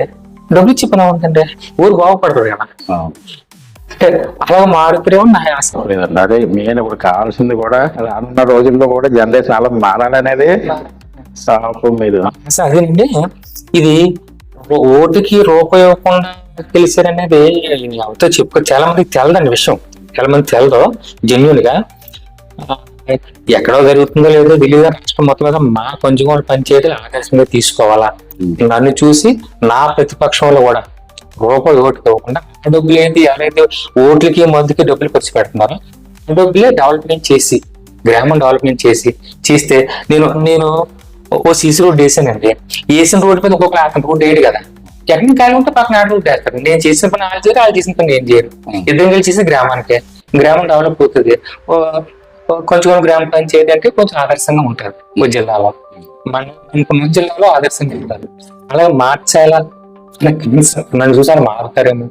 [SPEAKER 2] డబ్బులు ఇచ్చి పని ఉంటుంటే ఊరు బాగుపడతారు కదా. అలా మారుతారేమో నా ఆశ.
[SPEAKER 3] లేదండి అదే మెయిన్ ఇప్పుడు కావాల్సింది కూడా రానున్న రోజుల్లో కూడా జనరేషన్ చాలా మారాలనేది మీరు
[SPEAKER 2] అదేనండి. ఇది ఓటుకి రూపాయి ఇవ్వకుండా తెలిసారనేది ఎవరితో చెప్పుకో చాలా మందికి తెలదండి విషయం. చాలా మంది తెలదు జెన్యున్ గా. ఎక్కడో జరుగుతుందో లేదో తెలియదు. రాష్ట్రం మొత్తం మీద మా కొంచెం పంచాయతీలు ఆదర్శంగా తీసుకోవాలా. నన్ను చూసి నా ప్రతిపక్షంలో కూడా రూపాయి ఓటు ఇవ్వకుండా ఆ డబ్బులు ఏంటి ఎవరైతే ఓట్లకి మందుకి డబ్బులు ఖర్చు పెడుతున్నారో ఆ డబ్బులే డెవలప్మెంట్ చేసి గ్రామం డెవలప్మెంట్ చేస్తే నేను ఓ సీసీ రోడ్ వేసానండి. వేసిన రోడ్డు మీద ఒక్కొక్క అతని రోడ్డు వేయడు కదా. ఎక్కడ ఖాళీ ఉంటే పక్కన ఆడ రోడ్డు వేస్తారు. నేను చేసిన పని వాళ్ళు చేయరు, వాళ్ళు చేసిన పని నేను చేయరు. ఇద్దరు కలిసి చేసి గ్రామం డెవలప్ అవుతుంది. కొంచెం గ్రామ పంచాయతీ అంటే కొంచెం ఆదర్శంగా ఉంటారు ఓ జిల్లాలో. మనం ఇంకొన్ని జిల్లాలో ఆదర్శంగా ఉంటారు. అలాగే మార్చాలా నన్ను చూసాను మారుతారేమో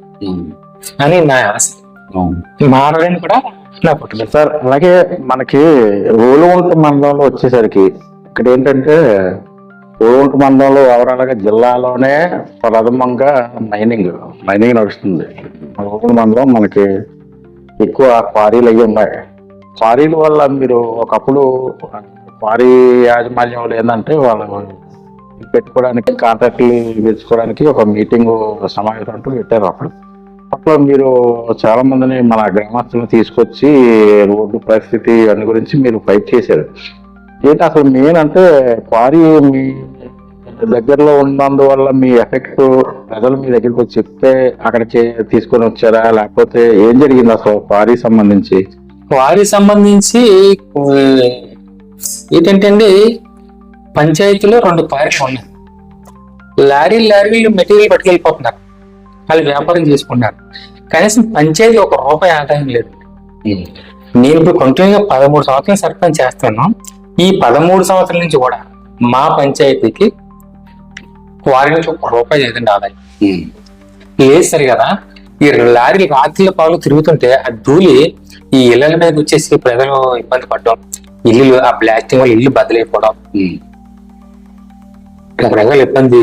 [SPEAKER 2] అని నా ఆశ. మారని కూడా నా పుట్టిన
[SPEAKER 3] సార్. అలాగే మనకి ఓలుగుంట మండలంలో వచ్చేసరికి ఇక్కడ ఏంటంటే ఓలుగుంట మండలంలో ఓవరాల్ గా జిల్లాలోనే ప్రథమంగా మైనింగ్ నడుస్తుంది. ఓలుగుంట మండలం మనకి ఎక్కువ క్వారీలు అయ్యి ఉన్నాయి. క్వారీల వల్ల మీరు ఒకప్పుడు క్వారీ యాజమాన్యం ఏంటంటే వాళ్ళు పెట్టుకోవడానికి కాంట్రాక్ట్లు తెచ్చుకోవడానికి ఒక మీటింగ్ సమావేశం అంటూ పెట్టారు. అప్పుడు మీరు చాలా మందిని మన గ్రామస్తులను తీసుకొచ్చి రోడ్డు పరిస్థితి అన్ని గురించి మీరు ఫైట్ చేశారు. ఏంటి అసలు మెయిన్ అంటే క్వారీ మీ దగ్గరలో ఉన్నందువల్ల మీ ఎఫెక్ట్ ప్రజలు మీ దగ్గరికి వచ్చి చెప్తే అక్కడికి తీసుకొని వచ్చారా, లేకపోతే ఏం జరిగింది అసలు క్వారీ సంబంధించి?
[SPEAKER 2] ఏంటంటే అండి, పంచాయతీలో 2 క్వారీలు ఉన్నాయి. లారీలు మెటీరియల్ పట్టుకెళ్ళిపోతున్నారు, వాళ్ళు వ్యాపారం చేసుకున్నారు. కనీసం పంచాయతీ ఒక రూపాయి ఆదాయం లేదు. నేను ఇప్పుడు కంటిన్యూగా 13 సంవత్సరాలు సర్పంచ్ చేస్తాను. ఈ 13 సంవత్సరాల నుంచి కూడా మా పంచాయతీకి క్వారీ నుంచి 1 రూపాయి లేదండి ఆదాయం. లేదు సరి కదా. ఈ లారీలు రాత్రిలో పాలు తిరుగుతుంటే ఆ ధూళి ఈ ఇళ్ల మీద వచ్చేసి ప్రజలు ఇబ్బంది పడడం, ఇల్లు ఆ బ్లాస్టింగ్ వల్ల ఇల్లు బద్దలైపోవడం, రకరకాల ఇబ్బంది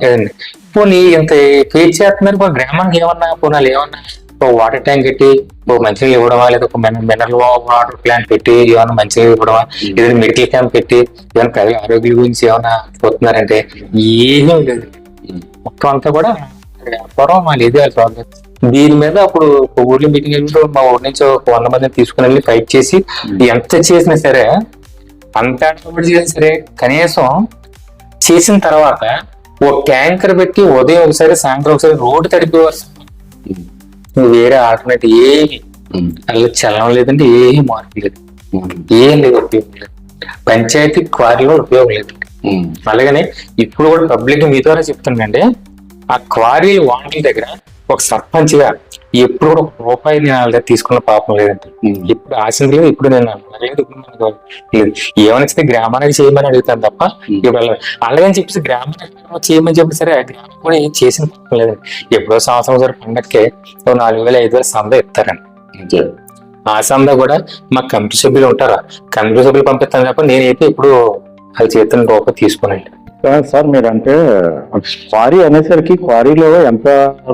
[SPEAKER 2] కదండి. పోనీ ఇంత ఫేస్ చేస్తున్నారు. గ్రామానికి ఏమన్నా పోనాలు ఏమన్నా ఒక వాటర్ ట్యాంక్ పెట్టి ఒక మంచినీళ్ళు ఇవ్వడమా, లేదా ఒక మినరల్ వాటర్ ప్లాంట్ పెట్టి ఏమన్నా మంచినీళ్ళు ఇవ్వడమా, ఏదైనా మెడికల్ క్యాంప్ పెట్టి ఏమైనా ప్రజల ఆరోగ్యం గురించి ఏమన్నా పోతున్నారంటే ఏమీ లేదు. మొత్తం అంతా కూడా వ్యాపారం వాళ్ళు ఏది ప్రాబ్లం. దీని మీద అప్పుడు ఊర్లో మీటింగ్ వెళ్ళినప్పుడు మా ఊరి నుంచి ఒక 100 మందిని తీసుకుని వెళ్ళి ఫైట్ చేసి ఎంత చేసినా సరే, అంత చేసినా సరే, కనీసం చేసిన తర్వాత ఓ ట్యాంకర్ పెట్టి ఉదయం ఒకసారి సాయంత్రం ఒకసారి రోడ్డు తడిపేవారు. వేరే ఆల్టర్నేటివ్ ఏమి అలా చలనం లేదంటే ఏమి మార్పు లేదు, ఏం లేదు, ఉపయోగం లేదు. పంచాయతీ క్వారీలో ఉపయోగం లేదు. అలాగనే ఇప్పుడు కూడా పబ్లిక్ మీ ద్వారా చెప్తున్నాండి, ఆ క్వారీ వాంటల దగ్గర ఒక సర్పంచ్ గా ఎప్పుడు కూడా ఒక రూపాయి నేను వాళ్ళ దగ్గర తీసుకున్న పాపం లేదండి. ఇప్పుడు ఆశ లేదు, ఇప్పుడు నేను లేదు, ఇప్పుడు మనకు లేదు. ఏమనిస్తే గ్రామానికి చేయమని అడుగుతాను తప్ప ఇప్పుడు అలాగని చెప్పేసి గ్రామానికి చేయమని చెప్పి సరే గ్రామం కూడా ఏం చేసిన పాపం లేదండి. ఎప్పుడో సంవత్సరం సరే పండక్కే 4,000 5,000 సంద ఇస్తారండి. ఆ సంద కూడా మా కమిటీ సభ్యులు ఉంటారా, కమిటీ సభ్యులు పంపిస్తాను తప్ప నేనైతే ఇప్పుడు వాళ్ళ చేతుల రూపాయి తీసుకోనండి.
[SPEAKER 3] సార్ మీరు అంటే క్వారీ అనేసరికి క్వారీలో ఎంత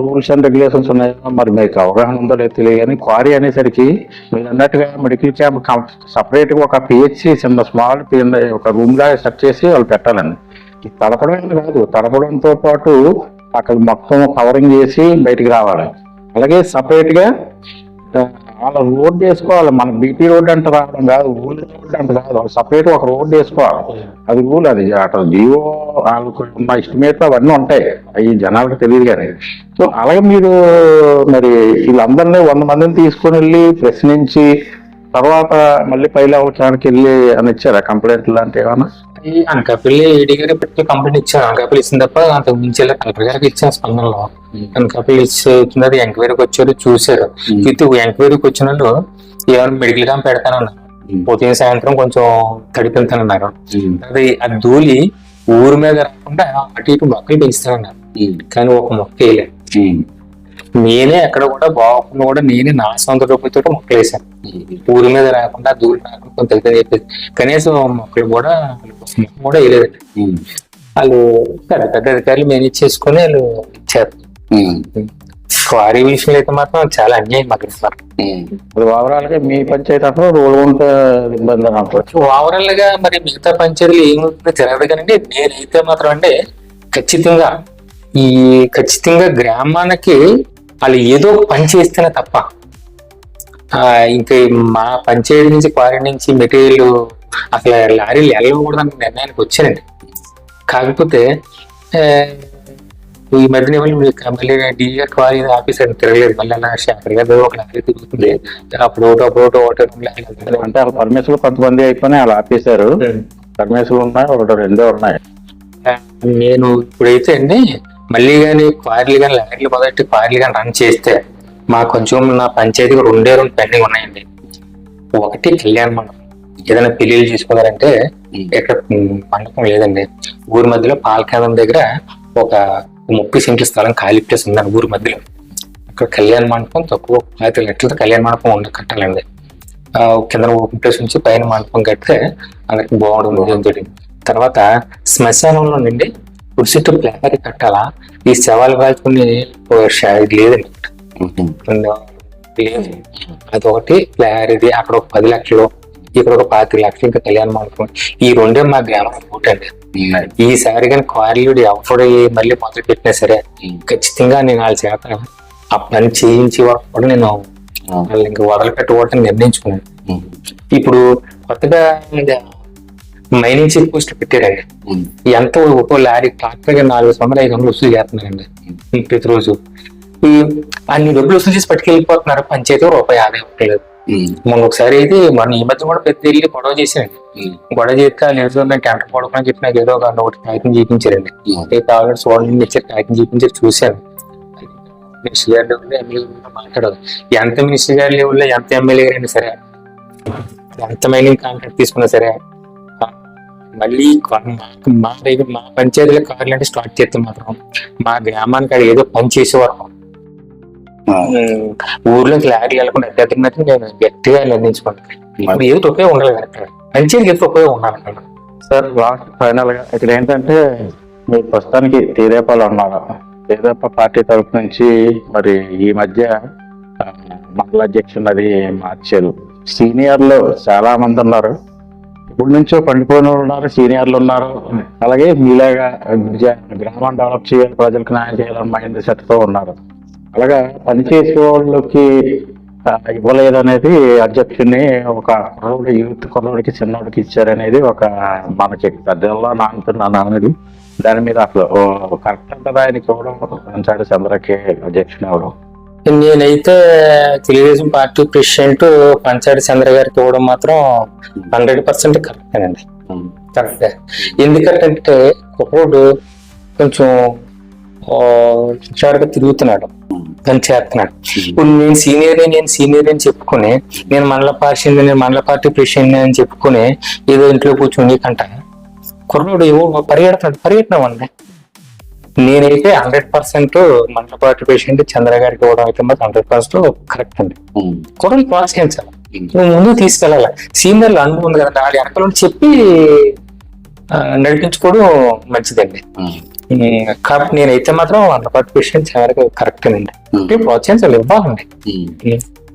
[SPEAKER 3] రూల్స్ అండ్ రెగ్యులేషన్స్ ఉన్నాయో మరి మీకు అవగాహన ఉందో లేదో తెలియదు, కానీ క్వారీ అనేసరికి మీరు అన్నట్టుగా మెడికల్ క్యాంప్ సపరేట్గా ఒక పిహెచ్సి చిన్న స్మాల్ ఒక రూమ్ లాగా సెట్ చేసి వాళ్ళు పెట్టాలండి. తడపడం కాదు, తడపడంతో పాటు అక్కడ మొత్తం కవరింగ్ చేసి బయటికి రావాలి. అలాగే సపరేట్గా వాళ్ళ రోడ్ వేసుకోవాలి. మన బీటీ రోడ్ అంటే రావడం కాదు, ఊళ్ళో రోడ్ అంటే కాదు, సపరేట్ ఒక రోడ్ వేసుకోవాలి. అది రూల్, అది అక్కడ జియో వాళ్ళకు ఉన్న ఎస్టిమేట్లు అవన్నీ ఉంటాయి, అవి జనాలకు తెలియదు కానీ. సో అలాగే మీరు మరి వీళ్ళందరినీ 100 మందిని తీసుకొని వెళ్ళి ప్రశ్నించి తర్వాత మళ్ళీ పైలు అవటానికి వెళ్ళి అని ఇచ్చారా కంప్లైంట్ లాంటి ఏమన్నా?
[SPEAKER 2] అనకాపల్లి ఏడీ గారు పెట్టి కంప్లైంట్ ఇచ్చాను. అనకాపల్లి ఇచ్చిన తప్ప అంతకు మించి కలెక్టర్ గారికి ఇచ్చాను స్పందనలో. అనకాపల్లి ఇచ్చినది ఎంక్వైరీకి వచ్చారు, చూసారు. ఇది ఎంక్వైరీకి వచ్చిన వాళ్ళు ఏమైనా మెడికల్ క్యాంప్ పెడతానన్నారు. ఉదయం సాయంత్రం కొంచెం తడిపెళ్తానన్నారు. అది ఆ ధూళి ఊరి మీద రాకుండా అటు ఇటు మొక్కలు పెంచుతానన్నారు, కానీ ఒక మొక్క వేయలేదు. నేనే ఎక్కడ కూడా బాగుండా కూడా నేనే నా సొంత రూపాయలతో మొక్కలు వేసాను, ఊరి మీద రాకుండా ధూళి రాకుండా కొంత చెప్పేసి. కనీసం మొక్కలు కూడా వేయలేదండి. వాళ్ళు పెద్ద పెద్ద అధికారులు మేనేజ్ చేసుకుని వాళ్ళు ఇచ్చారు. క్వారీ విషయంలో అయితే మాత్రం చాలా అన్యాయం మాకు ఇస్తారు.
[SPEAKER 3] ఓవరాల్ గా మీ పంచాయతీ అంటే రూల్ ఉంటే ఇబ్బంది అనుకోవచ్చు.
[SPEAKER 2] ఓవరాల్ గా మరి మిగతా పంచాయతీలు ఏమవుతుందో జరగదు కానీ నేనైతే మాత్రం అంటే ఖచ్చితంగా గ్రామానికి వాళ్ళు ఏదో ఒక పని చేస్తేనే తప్ప ఇంకా మా పంచాయతీ నుంచి క్వారీ నుంచి మెటీరియల్ అసలు లారీలు వెళ్ళకూడదని నిర్ణయానికి వచ్చానండి. కాకపోతే ఈ మధ్యన మళ్ళీ డీగా క్వారీ ఆఫీసర్ తిరగలేదు, మళ్ళీ అలా షాపర్ గారు ఒక లారీ తిరుగుతుంది. అప్పుడు ఒకటి
[SPEAKER 3] అంటే వాళ్ళ పర్మిషన్లు కొంతమంది అయిపోయినాయి, వాళ్ళు ఆపేశారు. పర్మిషన్లు ఉన్నాయి, ఒకటి 2 ఉన్నాయి.
[SPEAKER 2] నేను ఇప్పుడైతే అండి మళ్ళీ కానీ క్వారీలు కానీ లారీలు మొదటి క్వారీలు కానీ రన్ చేస్తే మా కొంచెం నా పంచాయతీకి 2 పెండింగ్ ఉన్నాయండి. ఒకటి కళ్యాణ మండపం, ఏదైనా పెళ్లిళ్ళు చేసుకోవాలంటే ఇక్కడ మండపం లేదండి. ఊరి మధ్యలో పాలకేంద్రం దగ్గర ఒక 30 సెంట్ల స్థలం ఖాళీ ప్లేస్ ఉందండి ఊరి మధ్యలో. అక్కడ కళ్యాణ మండపం తక్కువ 5 లక్షలతో కళ్యాణ మండపం కట్టాలండి. కింద ఓపెన్ ప్లేస్ నుంచి పైన మండపం కడితే అందరికి బాగుంటుంది. తర్వాత శ్మశానంలో నుండి పురుషుట్టు ప్లారీ కట్టాలా, ఈ శవాలు కాల్చుకుని లేదండి, లేదు. అదొకటి ప్లారీది, అక్కడ ఒక 10 లక్షలు, ఇక్కడ ఒక 25 లక్షలు, ఇంకా కళ్యాణ మండపం. ఈ 2 మా గ్రామం అండి. ఈసారి కానీ క్వారీలు ఎవరు మళ్ళీ మొదలు పెట్టినా సరే ఖచ్చితంగా నేను వాళ్ళ చేత ఆ పని చేయించి వరకు కూడా నేను వాళ్ళు ఇంకా వదలుపెట్టకూడదని నిర్ణయించుకున్నాను. ఇప్పుడు కొత్తగా మైనింగ్ చెక్ పోస్ట్ పెట్టారండి. ఎంతో ఒక్కో లారీ ట్రాక్టర్ 400-500 వసూలు చేస్తున్నారండి ప్రతిరోజు. అన్ని డబ్బులు వసూలు చేసి పట్టుకెళ్ళిపోతున్నారు, పంచాయతీ రూపాయి ఆదాయం లేదు. మొన్న ఒకసారి అయితే మన ఈ మధ్య కూడా పెద్ద వెళ్ళి గొడవ చేశారండి. గొడవ చేస్తే లేదు నేను టెంటర్ పడుకుని చెప్పి నాకు ఏదో ఒకటి కాగితం చూపించారండి. కావాలంటే చూడండి ఇచ్చారు, కాగితం చూపించారు, చూశాను. మినిస్టర్ గారి లెవెల్లో ఎమ్మెల్యే మాట్లాడదు, ఎంత మినిస్టర్ గారి లెవెల్లో ఎంత ఎమ్మెల్యే గారైనా సరే, ఎంత మైనింగ్ కాంట్రాక్ట్ తీసుకున్నా సరే మళ్ళీ మా దగ్గర మా పంచాయతీలో కార్లు అంటే స్టార్ట్ చేస్తే మాత్రం మా గ్రామానికి అది ఏదో పని చేసేవారు. ఊర్లోకి లారీ వెళ్ళకుండా అడ్డదిన్నట్టు నేను గట్టిగా నిర్ణయించుకుంటాను. ఇప్పుడు ఏదో ఉపయోగం ఉండాలి కదా, పంచాయతీకి ఏదో ఉపయోగం ఉండాలంటాను.
[SPEAKER 3] సార్ లాస్ట్ ఫైనల్ గా ఇక్కడ ఏంటంటే మీరు ప్రస్తుతానికి తెదేపాలో ఉన్నారు. తెదేపా పార్టీ తరఫు నుంచి మరి ఈ మధ్య మండల అధ్యక్షుడు అది మార్చారు. సీనియర్లు చాలా మంది ఉన్నారు, ఇప్పుడు నుంచో పండిపోయిన ఉన్నారు, సీనియర్లు ఉన్నారు. అలాగే మీలాగా గ్రామాన్ని డెవలప్ చేయాలి, ప్రజలకు న్యాయం చేయాలని మైండ్ సెట్తో ఉన్నారు. అలాగా పనిచేసే వాళ్ళకి ఇవ్వలేదు అనేది అధ్యక్షుడిని ఒక కుర్రోడు, యూత్ కుర్రోడికి చిన్నోడికి ఇచ్చారనేది ఒక మనకి పెద్దల్లో నానుతున్నాను అనేది. దాని మీద అసలు కరెక్ట్ అంటారా ఆయనకి ఇవ్వడం, పంచాడు చంద్రకి అధ్యక్షుని ఇవ్వడం?
[SPEAKER 2] నేనైతే తెలుగుదేశం పార్టీ ప్రెసిడెంట్ పంచాడి చంద్ర గారికి ఇవ్వడం మాత్రం 100% కరెక్టేనండి. కరెక్టే. ఎందుకంటే కుర్రోడు కొంచెం హుషారుగా తిరుగుతున్నాడు. కానీ చేస్తున్నాడు. ఇప్పుడు నేను సీనియర్ అని చెప్పుకుని, నేను మండల పార్టీ ప్రెసిడెంట్ అని చెప్పుకుని ఏదో ఇంట్లో కూర్చొని నీకంట కుర్రోడు ఏవో పరిగెట్టినాం అండి. నేనైతే 100% మండల పార్టీ ప్రెసిడెంట్ చంద్ర గారికి ఇవ్వడం అయితే మాత్రం 100% కరెక్ట్ అండి. కుర్రలు ప్రోత్సహించాలి, నువ్వు ముందుకు తీసుకెళ్ళాలి. సీనియర్లు అనుభవం ఉంది కదండి, వాళ్ళ వెనకాల చెప్పి నడిపించుకోవడం మంచిదండి. కాబట్టి నేనైతే మాత్రం 100% చాలా కరెక్ట్ అండి. ప్రోత్సహించాలి, ఇవ్వాలండి.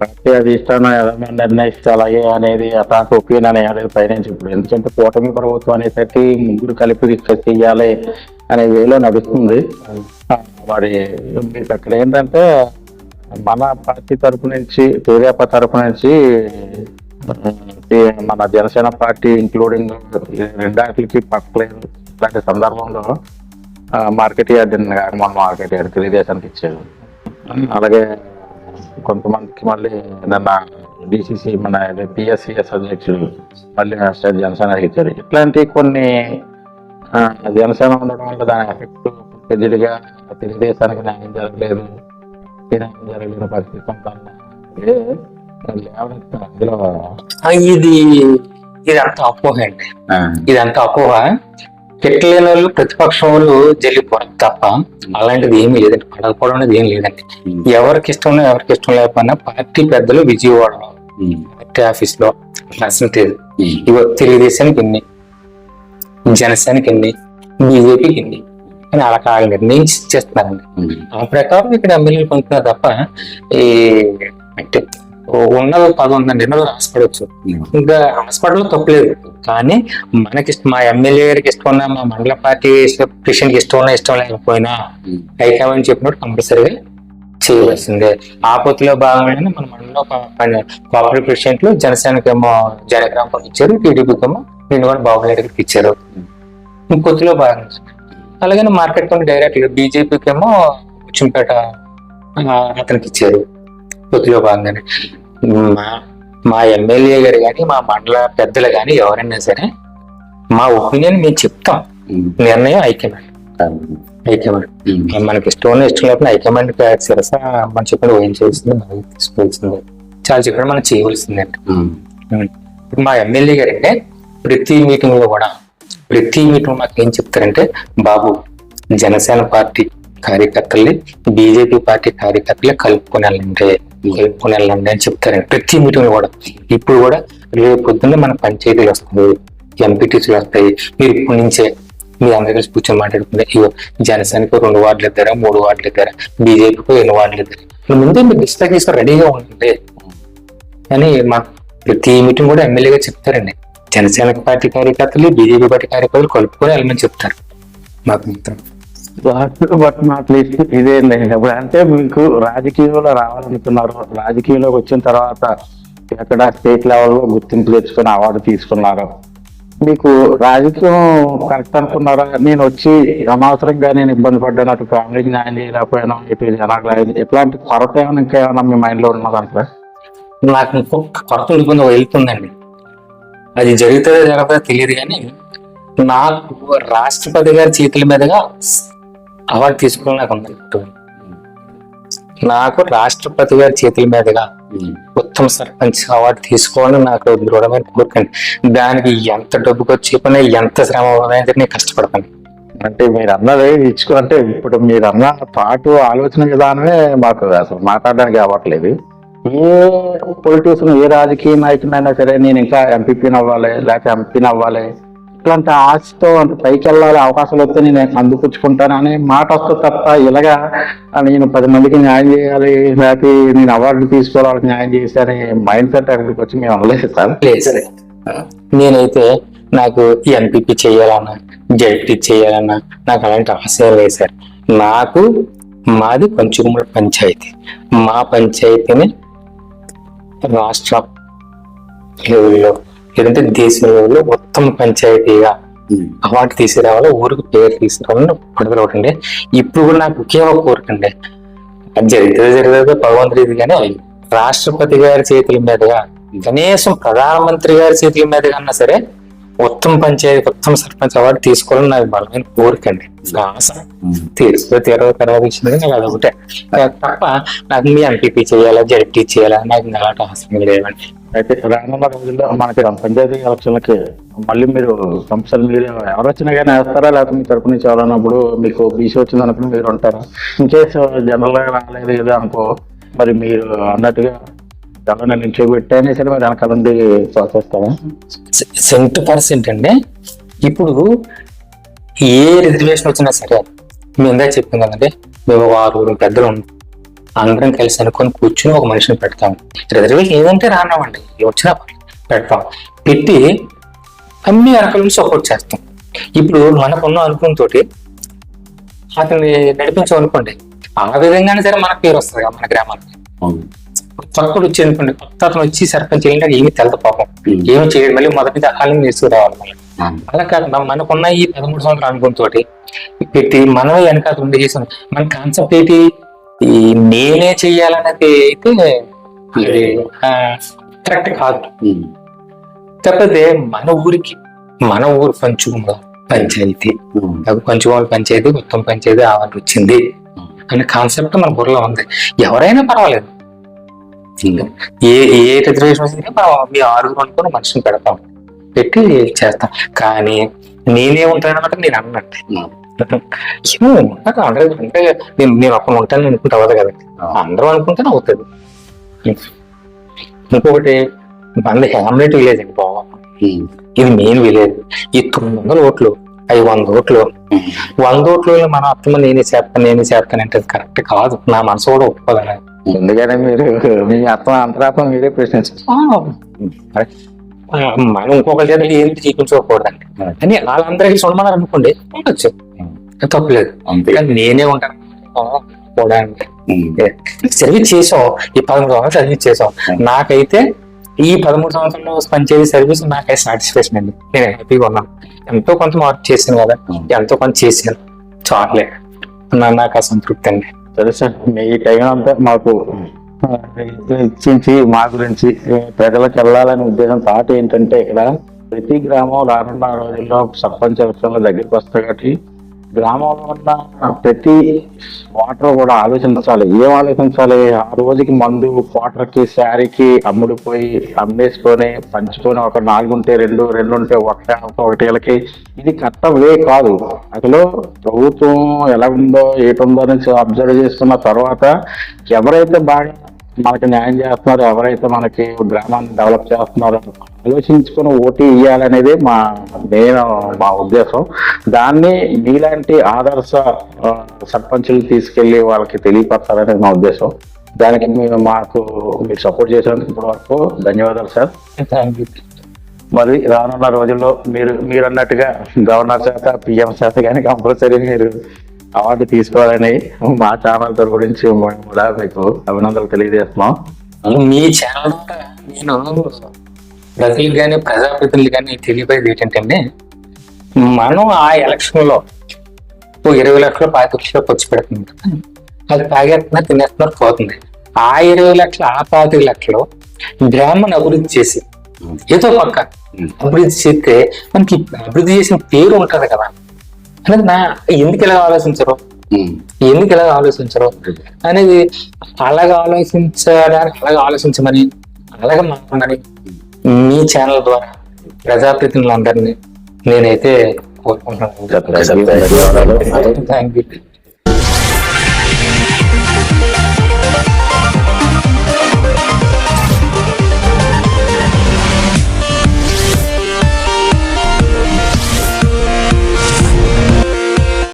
[SPEAKER 3] పార్టీ అధిష్టానం ఏదైనా నిర్ణయిస్తే అలాగే అనేది అట్లాంటి ఒపీనియన్ అనేది పైనుంచి ఇప్పుడు. ఎందుకంటే కూటమి ప్రభుత్వం అనేసరికి ముగ్గురు కలిపి చెయ్యాలి అనే వేలో నడుస్తుంది. మరి మీకు అక్కడ ఏంటంటే మన పార్టీ తరపు నుంచి, తెదేపా తరపు నుంచి మన జనసేన పార్టీ ఇంక్లూడింగ్ రెండాటికి పక్కలేదు. ఇలాంటి సందర్భంలో మార్కెట్ యార్డ్ మన మార్కెట్ యార్డ్ తెలుగుదేశానికి ఇచ్చారు. అలాగే కొంతమందికి మళ్ళీ నిన్న డిసిసి మన పిఎస్సిఎస్ అధ్యక్షుడు మళ్ళీ జనసేన ఇచ్చారు. ఇట్లాంటి కొన్ని జనసేన ఉండడం వల్ల దాని ఎఫెక్ట్ పెద్దదిగా తెలుగుదేశానికి న్యాయం జరగలేదు, జరగలేని పరిస్థితి కొంత
[SPEAKER 2] ఇదంతా అపోహ అండి. ఇదంతా అపోహ. పెట్టలేని వాళ్ళు ప్రతిపక్షం వాళ్ళు జల్లిపోవడం తప్ప అలాంటిది ఏమీ లేదండి. పడకపోవడం అనేది ఏం లేదండి. ఎవరికి ఇష్టం లేకపోయినా పార్టీ పెద్దలు విజయవాడలో పార్టీ ఆఫీస్ లో పర్సంటేజ్ ఇవో తెలుగుదేశానికి ఎన్ని, జనసేనకి ఎన్ని, బీజేపీకి ఎన్ని అని అలా కాదు నిర్ణయించి చేస్తున్నారండి. ఆ ప్రకారం ఇక్కడ ఎమ్మెల్యేలు పొందుతున్నారు తప్ప ఈ అంటే ఉన్నది 10 ఉందండి, ఎన్నో రాసుకోవచ్చు. ఇంకా హాస్పిటల్లో తప్పలేదు. కానీ మా ఎమ్మెల్యే గారికి ఇష్టం ఉన్నా, మా మండల పార్టీ ప్రెసిడెంట్కి ఇష్టం లేకపోయినా హైకమాండ్ చెప్పినట్టు కంపల్సరీగా చేయవలసిందే. ఆపత్తిలో భాగంగానే మన మండలంలో కోఆపరేటివ్ ప్రెసిడెంట్లు జనసేనకేమో జనగ్రామం ఇచ్చారు, టీడీపీకేమో కూడా బాబులేడికి ఇచ్చారు. కొత్తలో భాగంగా అలాగే మార్కెట్ కొన్ని డైరెక్ట్ బీజేపీకి ఏమో చింపేట అతనికి ఇచ్చారు. కొత్తలో భాగంగానే మా ఎమ్మెల్యే గారు కానీ, మా మండల పెద్దలు కానీ ఎవరైనా సరే మా ఒపీనియన్ మేము చెప్తాం. నిర్ణయం హైకమాండ్ మనకి ఇష్టం లేకపోతే హైకమాండ్ శిరస మనం చెప్పిన ఏం చేస్తుంది, మనం తీసుకోవాల్సిందే. చాలా చెప్పడం మనం చేయవలసిందండి. ఇప్పుడు మా ఎమ్మెల్యే గారు అంటే ప్రతి మీటింగ్ మాకు ఏం చెప్తారంటే, బాబు జనసేన పార్టీ కార్యకర్తల్ని బీజేపీ పార్టీ కార్యకర్తలే కలుపుకొని వెళ్ళండి అని చెప్తారండి ప్రతి మీటింగ్ కూడా. ఇప్పుడు కూడా రేపు పొద్దున్నే మన పంచాయతీలు వస్తాయి, ఎంపీటీసీలు వస్తాయి. మీరు ఇప్పటి నుంచే మీ అందరి కలిసి కూర్చొని మాట్లాడుకుంటే, ఇవో జనసేనకు 2 వార్డులు ఇద్దారా, 3 వార్డులు ఇద్దారా, బీజేపీకి 2 వార్డులు ఇద్దారా, ముందే మీరు డిస్కస్ చేసుకొని రెడీగా ఉంటుంది అని మా ప్రతి మీటింగ్ కూడా ఎమ్మెల్యేగా చెప్తారండి. జనసేన పార్టీ కార్యకర్తలు బీజేపీ పార్టీ కార్యకర్తలు కలుపుకొని వెళ్ళమని చెప్తారు మాకు మిత్రం.
[SPEAKER 3] బట్ అట్లీస్ట్ ఇదేంటి ఇప్పుడు అంటే మీకు రాజకీయంలో రావాలనుకున్నారు, రాజకీయంలోకి వచ్చిన తర్వాత ఎక్కడ స్టేట్ లెవెల్లో గుర్తింపు తెచ్చుకొని అవార్డు తీసుకున్నారు, మీకు రాజకీయం కరెక్ట్ అనుకున్నారా? నేను వచ్చి అనవసరంగా నేను ఇబ్బంది పడ్డాను, అటు ఫ్యామిలీకి న్యాయం చేయలేకపోయాను, ఇటు జనాలు ఎట్లాంటి కొరత ఏమైనా ఇంకా ఏమైనా మీ మైండ్ లో ఉన్నది అంటే?
[SPEAKER 2] నాకు ఇంకొక కొరత ఉండిపోయింది, వెళ్తుందండి. అది జరుగుతుందో తెలియదు కానీ నాకు రాష్ట్రపతి గారి చేతుల మీదుగా అవార్డు తీసుకోవాలని నాకు ఉంది. నాకు రాష్ట్రపతి గారి చేతుల మీదుగా ఉత్తమ సర్పంచ్ అవార్డు తీసుకోవాలని నాకు దృఢమైన కోరికండి. దానికి ఎంత డబ్బు ఖర్చు చెప్పినా, ఎంత శ్రమ నేను కష్టపడతాను.
[SPEAKER 3] అంటే మీరు అన్నది ఇచ్చుకుంటే ఇప్పుడు మీరు అన్న పాటు ఆలోచన విధానమే మాకు అసలు మాట్లాడడానికి అవ్వట్లేదు. ఏ పొలిటీషియన్, ఏ రాజకీయ నాయకునైనా సరే నేను ఇంకా ఎంపీపీని అవ్వాలి, లేకపోతే ఎంపీని అవ్వాలి, ఇట్లాంటి ఆశతో అంటే పైకి వెళ్ళాలి, అవకాశాలు వస్తే నేను అందిపుచ్చుకుంటాను అనే మాట వస్తుంది తప్ప, ఇలాగా నేను 10 మందికి న్యాయం చేయాలి, లేకపోతే నేను అవార్డు తీసుకోవాలి, న్యాయం చేశాను మైండ్ సెట్ అక్కడికి వచ్చి మేము అనలేదు సార్.
[SPEAKER 2] లేదు, నేనైతే నాకు ఎంపీపీ చేయాలన్నా, జడ్పీ చేయాలన్నా నాకు అలాంటి ఆశయం లేదు సార్. నాకు మాది పంచుకుమ్మడి పంచాయతీ. మా పంచాయతీని రాష్ట్ర లెవెల్లో లేదంటే దేశ లెవెల్లో ఉత్తమ పంచాయతీగా అవార్డు తీసుకురావాలి, ఊరికి పేరు తీసుకురావాలని పడుదల ఒకటండి. ఇప్పుడు కూడా నాకు ఒకే ఒక కోరికండి, అది జరిగితే భగవంతుడి కానీ రాష్ట్రపతి గారి చేతుల మీదుగా, కనీసం ప్రధానమంత్రి గారి చేతుల మీదుగా అన్నా సరే ఉత్తమ పంచాయతీ ఉత్తమ సర్పంచ్ అవార్డు తీసుకోవాలని నాకు బలమైన కోరిక అండి, ఆశ. తీరవ తర్వాత ఇచ్చినది నాకు అదొకటే తప్ప నాకు మీ ఎంపీపీ చేయాలా, జడ్పీ చేయాలా, నాకు ఇంకా అలాంటి ఆశ లేదండి.
[SPEAKER 3] అయితే రానున్న రోజుల్లో మనకి పంచాయతీ ఎలక్షన్లకి మళ్ళీ మీరు కంపల్సరీ మీరు ఎవరు వచ్చినా కానీ వేస్తారా, లేకపోతే మీ తరపు నుంచి ఎవరన్నప్పుడు మీకు బీసీ వచ్చింది అనుకుని మీరు ఉంటారా? ఇన్కేస్ జనరల్గా రాలేదు ఏదో అనుకో, మరి మీరు అన్నట్టుగా ఎవరైనా నిల్చోబెట్టైనా సరే మరి వెనకాల నుండి ప్రోత్సహిస్తారా?
[SPEAKER 2] 100% అండి. ఇప్పుడు ఏ రిజర్వేషన్ వచ్చినా సరే మేము ఇందాక చెప్పింది కదండి, మేము 6 పెద్దలు ఉంటాం, అందరం కలిసి అనుకొని కూర్చుని ఒక మనిషిని పెడతాం. రిజర్వేషన్ ఏదంటే రానివ్వండి, వచ్చినా పెడతాం, పెట్టి అన్ని వెనకాల నుంచి సపోర్ట్ చేస్తాం. ఇప్పుడు మనకున్న అనుకున్నతో అతన్ని నడిపించామనుకోండి, ఆ విధంగానే సరే మనకు పేరు వస్తుంది కదా మన గ్రామానికి. కొత్తడు వచ్చి అనుకోండి, కొత్త అతను వచ్చి సర్పంచ్ ఏంటంటే ఏమి తెలదు పాపం, ఏమి చేయడం, మళ్ళీ మొదటి అకాలని తీసుకురావాలి మళ్ళీ. అలా కాకుండా మనకున్న ఈ 13 సంవత్సరాల అనుకున్నతో పెట్టి మనమే వెనకాల ఉండి చేసాం. మన కాన్సెప్ట్ ఏంటి, ఈ నేనే చెయ్యాలనేది అయితే అది కరెక్ట్ కాదు. కాకపోతే మన ఊరు పంచుకుమ పంచాయతీ, పంచుకోమల పంచాయతీ ఉత్తమ పంచాయతీ అవార్డు వచ్చింది అనే కాన్సెప్ట్ మన బుర్రలో ఉంది. ఎవరైనా పర్వాలేదు, ఏ రిజర్వేషన్ వచ్చింది మీ 6 అనుకుని మనిషిని పెడతాం, పెట్టి చేస్తాం. కానీ నేనే ఉంటానన్నమాట నేను అన్నట్టు అంటే నేను అక్కడ ఉంటాను అనుకుంటే అవ్వదు కదా, అందరూ అనుకుంటేనే అవుతుంది. ఇంకొకటి మన హ్యామ్లెట్ విలేజ్ అండి బాబా, ఇది మెయిన్ విలేజ్. ఈ 900 ఓట్లు, 500 ఓట్లు, 100 ఓట్లు మన అత్తమ్మ నేనే చేస్తాను అంటే కరెక్ట్ కాదు. నా మనసు కూడా ఒప్పుకోదా.
[SPEAKER 3] ఎందుకనే మీరు మీ అంతరాత్మ మీరే ప్రశ్నించారు.
[SPEAKER 2] మనం ఇంకొకరి చేత ఏంటి చూపించుకోకూడదండి అని వాళ్ళందరికీ చూడమన్నారు అనుకోండి, ఉండొచ్చు, తప్పలేదు. కానీ నేనే ఉంటాను సర్వీస్ చేసాం, ఈ 13 సంవత్సరాలు సర్వీస్ చేసాం. నాకైతే ఈ 13 సంవత్సరాలు పంచాయతీ సర్వీస్ నాకైతే సాటిస్ఫాక్షన్ అండి. నేను హ్యాపీగా ఉన్నాను. ఎంతో కొంత మార్పు చేశాను కదా, ఎంతో కొంత చేశాను, చాలే నాకు ఆ సంతృప్తి అండి.
[SPEAKER 3] సరే సార్, మీ టైం అంతా మాకు ఇచ్చించి మా గురించి ప్రజలకు వెళ్ళాలనే ఉద్దేశం థాట్ ఏంటంటే, ఇక్కడ ప్రతి గ్రామం రానున్న రోజుల్లో సర్పంచ్ ఎలక్షన్ల దగ్గరికి వస్తాయి కాబట్టి గ్రామంలో ఉన్న ప్రతి వాటర్ కూడా ఆలోచించాలి. ఏం ఆలోచించాలి, ఆ రోజుకి మందు వాటర్కి శారీకి అమ్ముడిపోయి అమ్మేసుకొని పంచుకొని ఒక 4 ఉంటే 2 ఉంటే ఒకటేళ్ళకి ఇది కరెక్ట్ కాదు. అసలు ప్రభుత్వం ఎలా ఉందో ఏటుందో నుంచి అబ్జర్వ్ చేసుకున్న తర్వాత ఎవరైతే బాగా మనకి న్యాయం చేస్తున్నారో, ఎవరైతే మనకి గ్రామాన్ని డెవలప్ చేస్తున్నారో ఆలోచించుకుని ఓటు ఇవ్వాలనేది మా ఉద్దేశం. దాన్ని మీలాంటి ఆదర్శ సర్పంచులు తీసుకెళ్లి వాళ్ళకి తెలియపరచాలనేది మా ఉద్దేశం. దానికి మీరు సపోర్ట్ చేసినందుకు ఇప్పటి వరకు ధన్యవాదాలు సార్. మరి రానున్న రోజుల్లో మీరు అన్నట్టుగా గవర్నర్ చేత పిఎం చేత కానీ కంపల్సరీ మీరు అవార్డు తీసుకోవాలని మా ఛానల్ తరపు గురించి కూడా మీకు అభినందనలు తెలియజేస్తున్నాం.
[SPEAKER 2] మీ ఛానల్ ద్వారా నేను ప్రజలకు కానీ ప్రజాప్రతినిధులు కానీ తెలియపోయేది ఏంటంటే, మనం ఆ ఎలక్షన్ లో 20 లక్షలు 25 లక్షలు ఖర్చు పెడుతుంది, అది తాగేస్తున్నారు, తినేస్తున్నారు, పోతుంది. ఆ 20 లక్షలు ఆ 25 లక్షలు గ్రామాన్ని అభివృద్ధి చేసి ఏదో పక్క అభివృద్ధి చేస్తే మనకి అభివృద్ధి చేసిన పేరు ఉంటది కదా అనేది ఎందుకు ఇలా ఆలోచించరు అనేది అలాగ ఆలోచించమని అలాగే మాట్లాడాలి. మీ ఛానల్ ద్వారా ప్రజాప్రతినిధులందరినీ నేనైతే కోరుకుంటున్నాను. Thank you.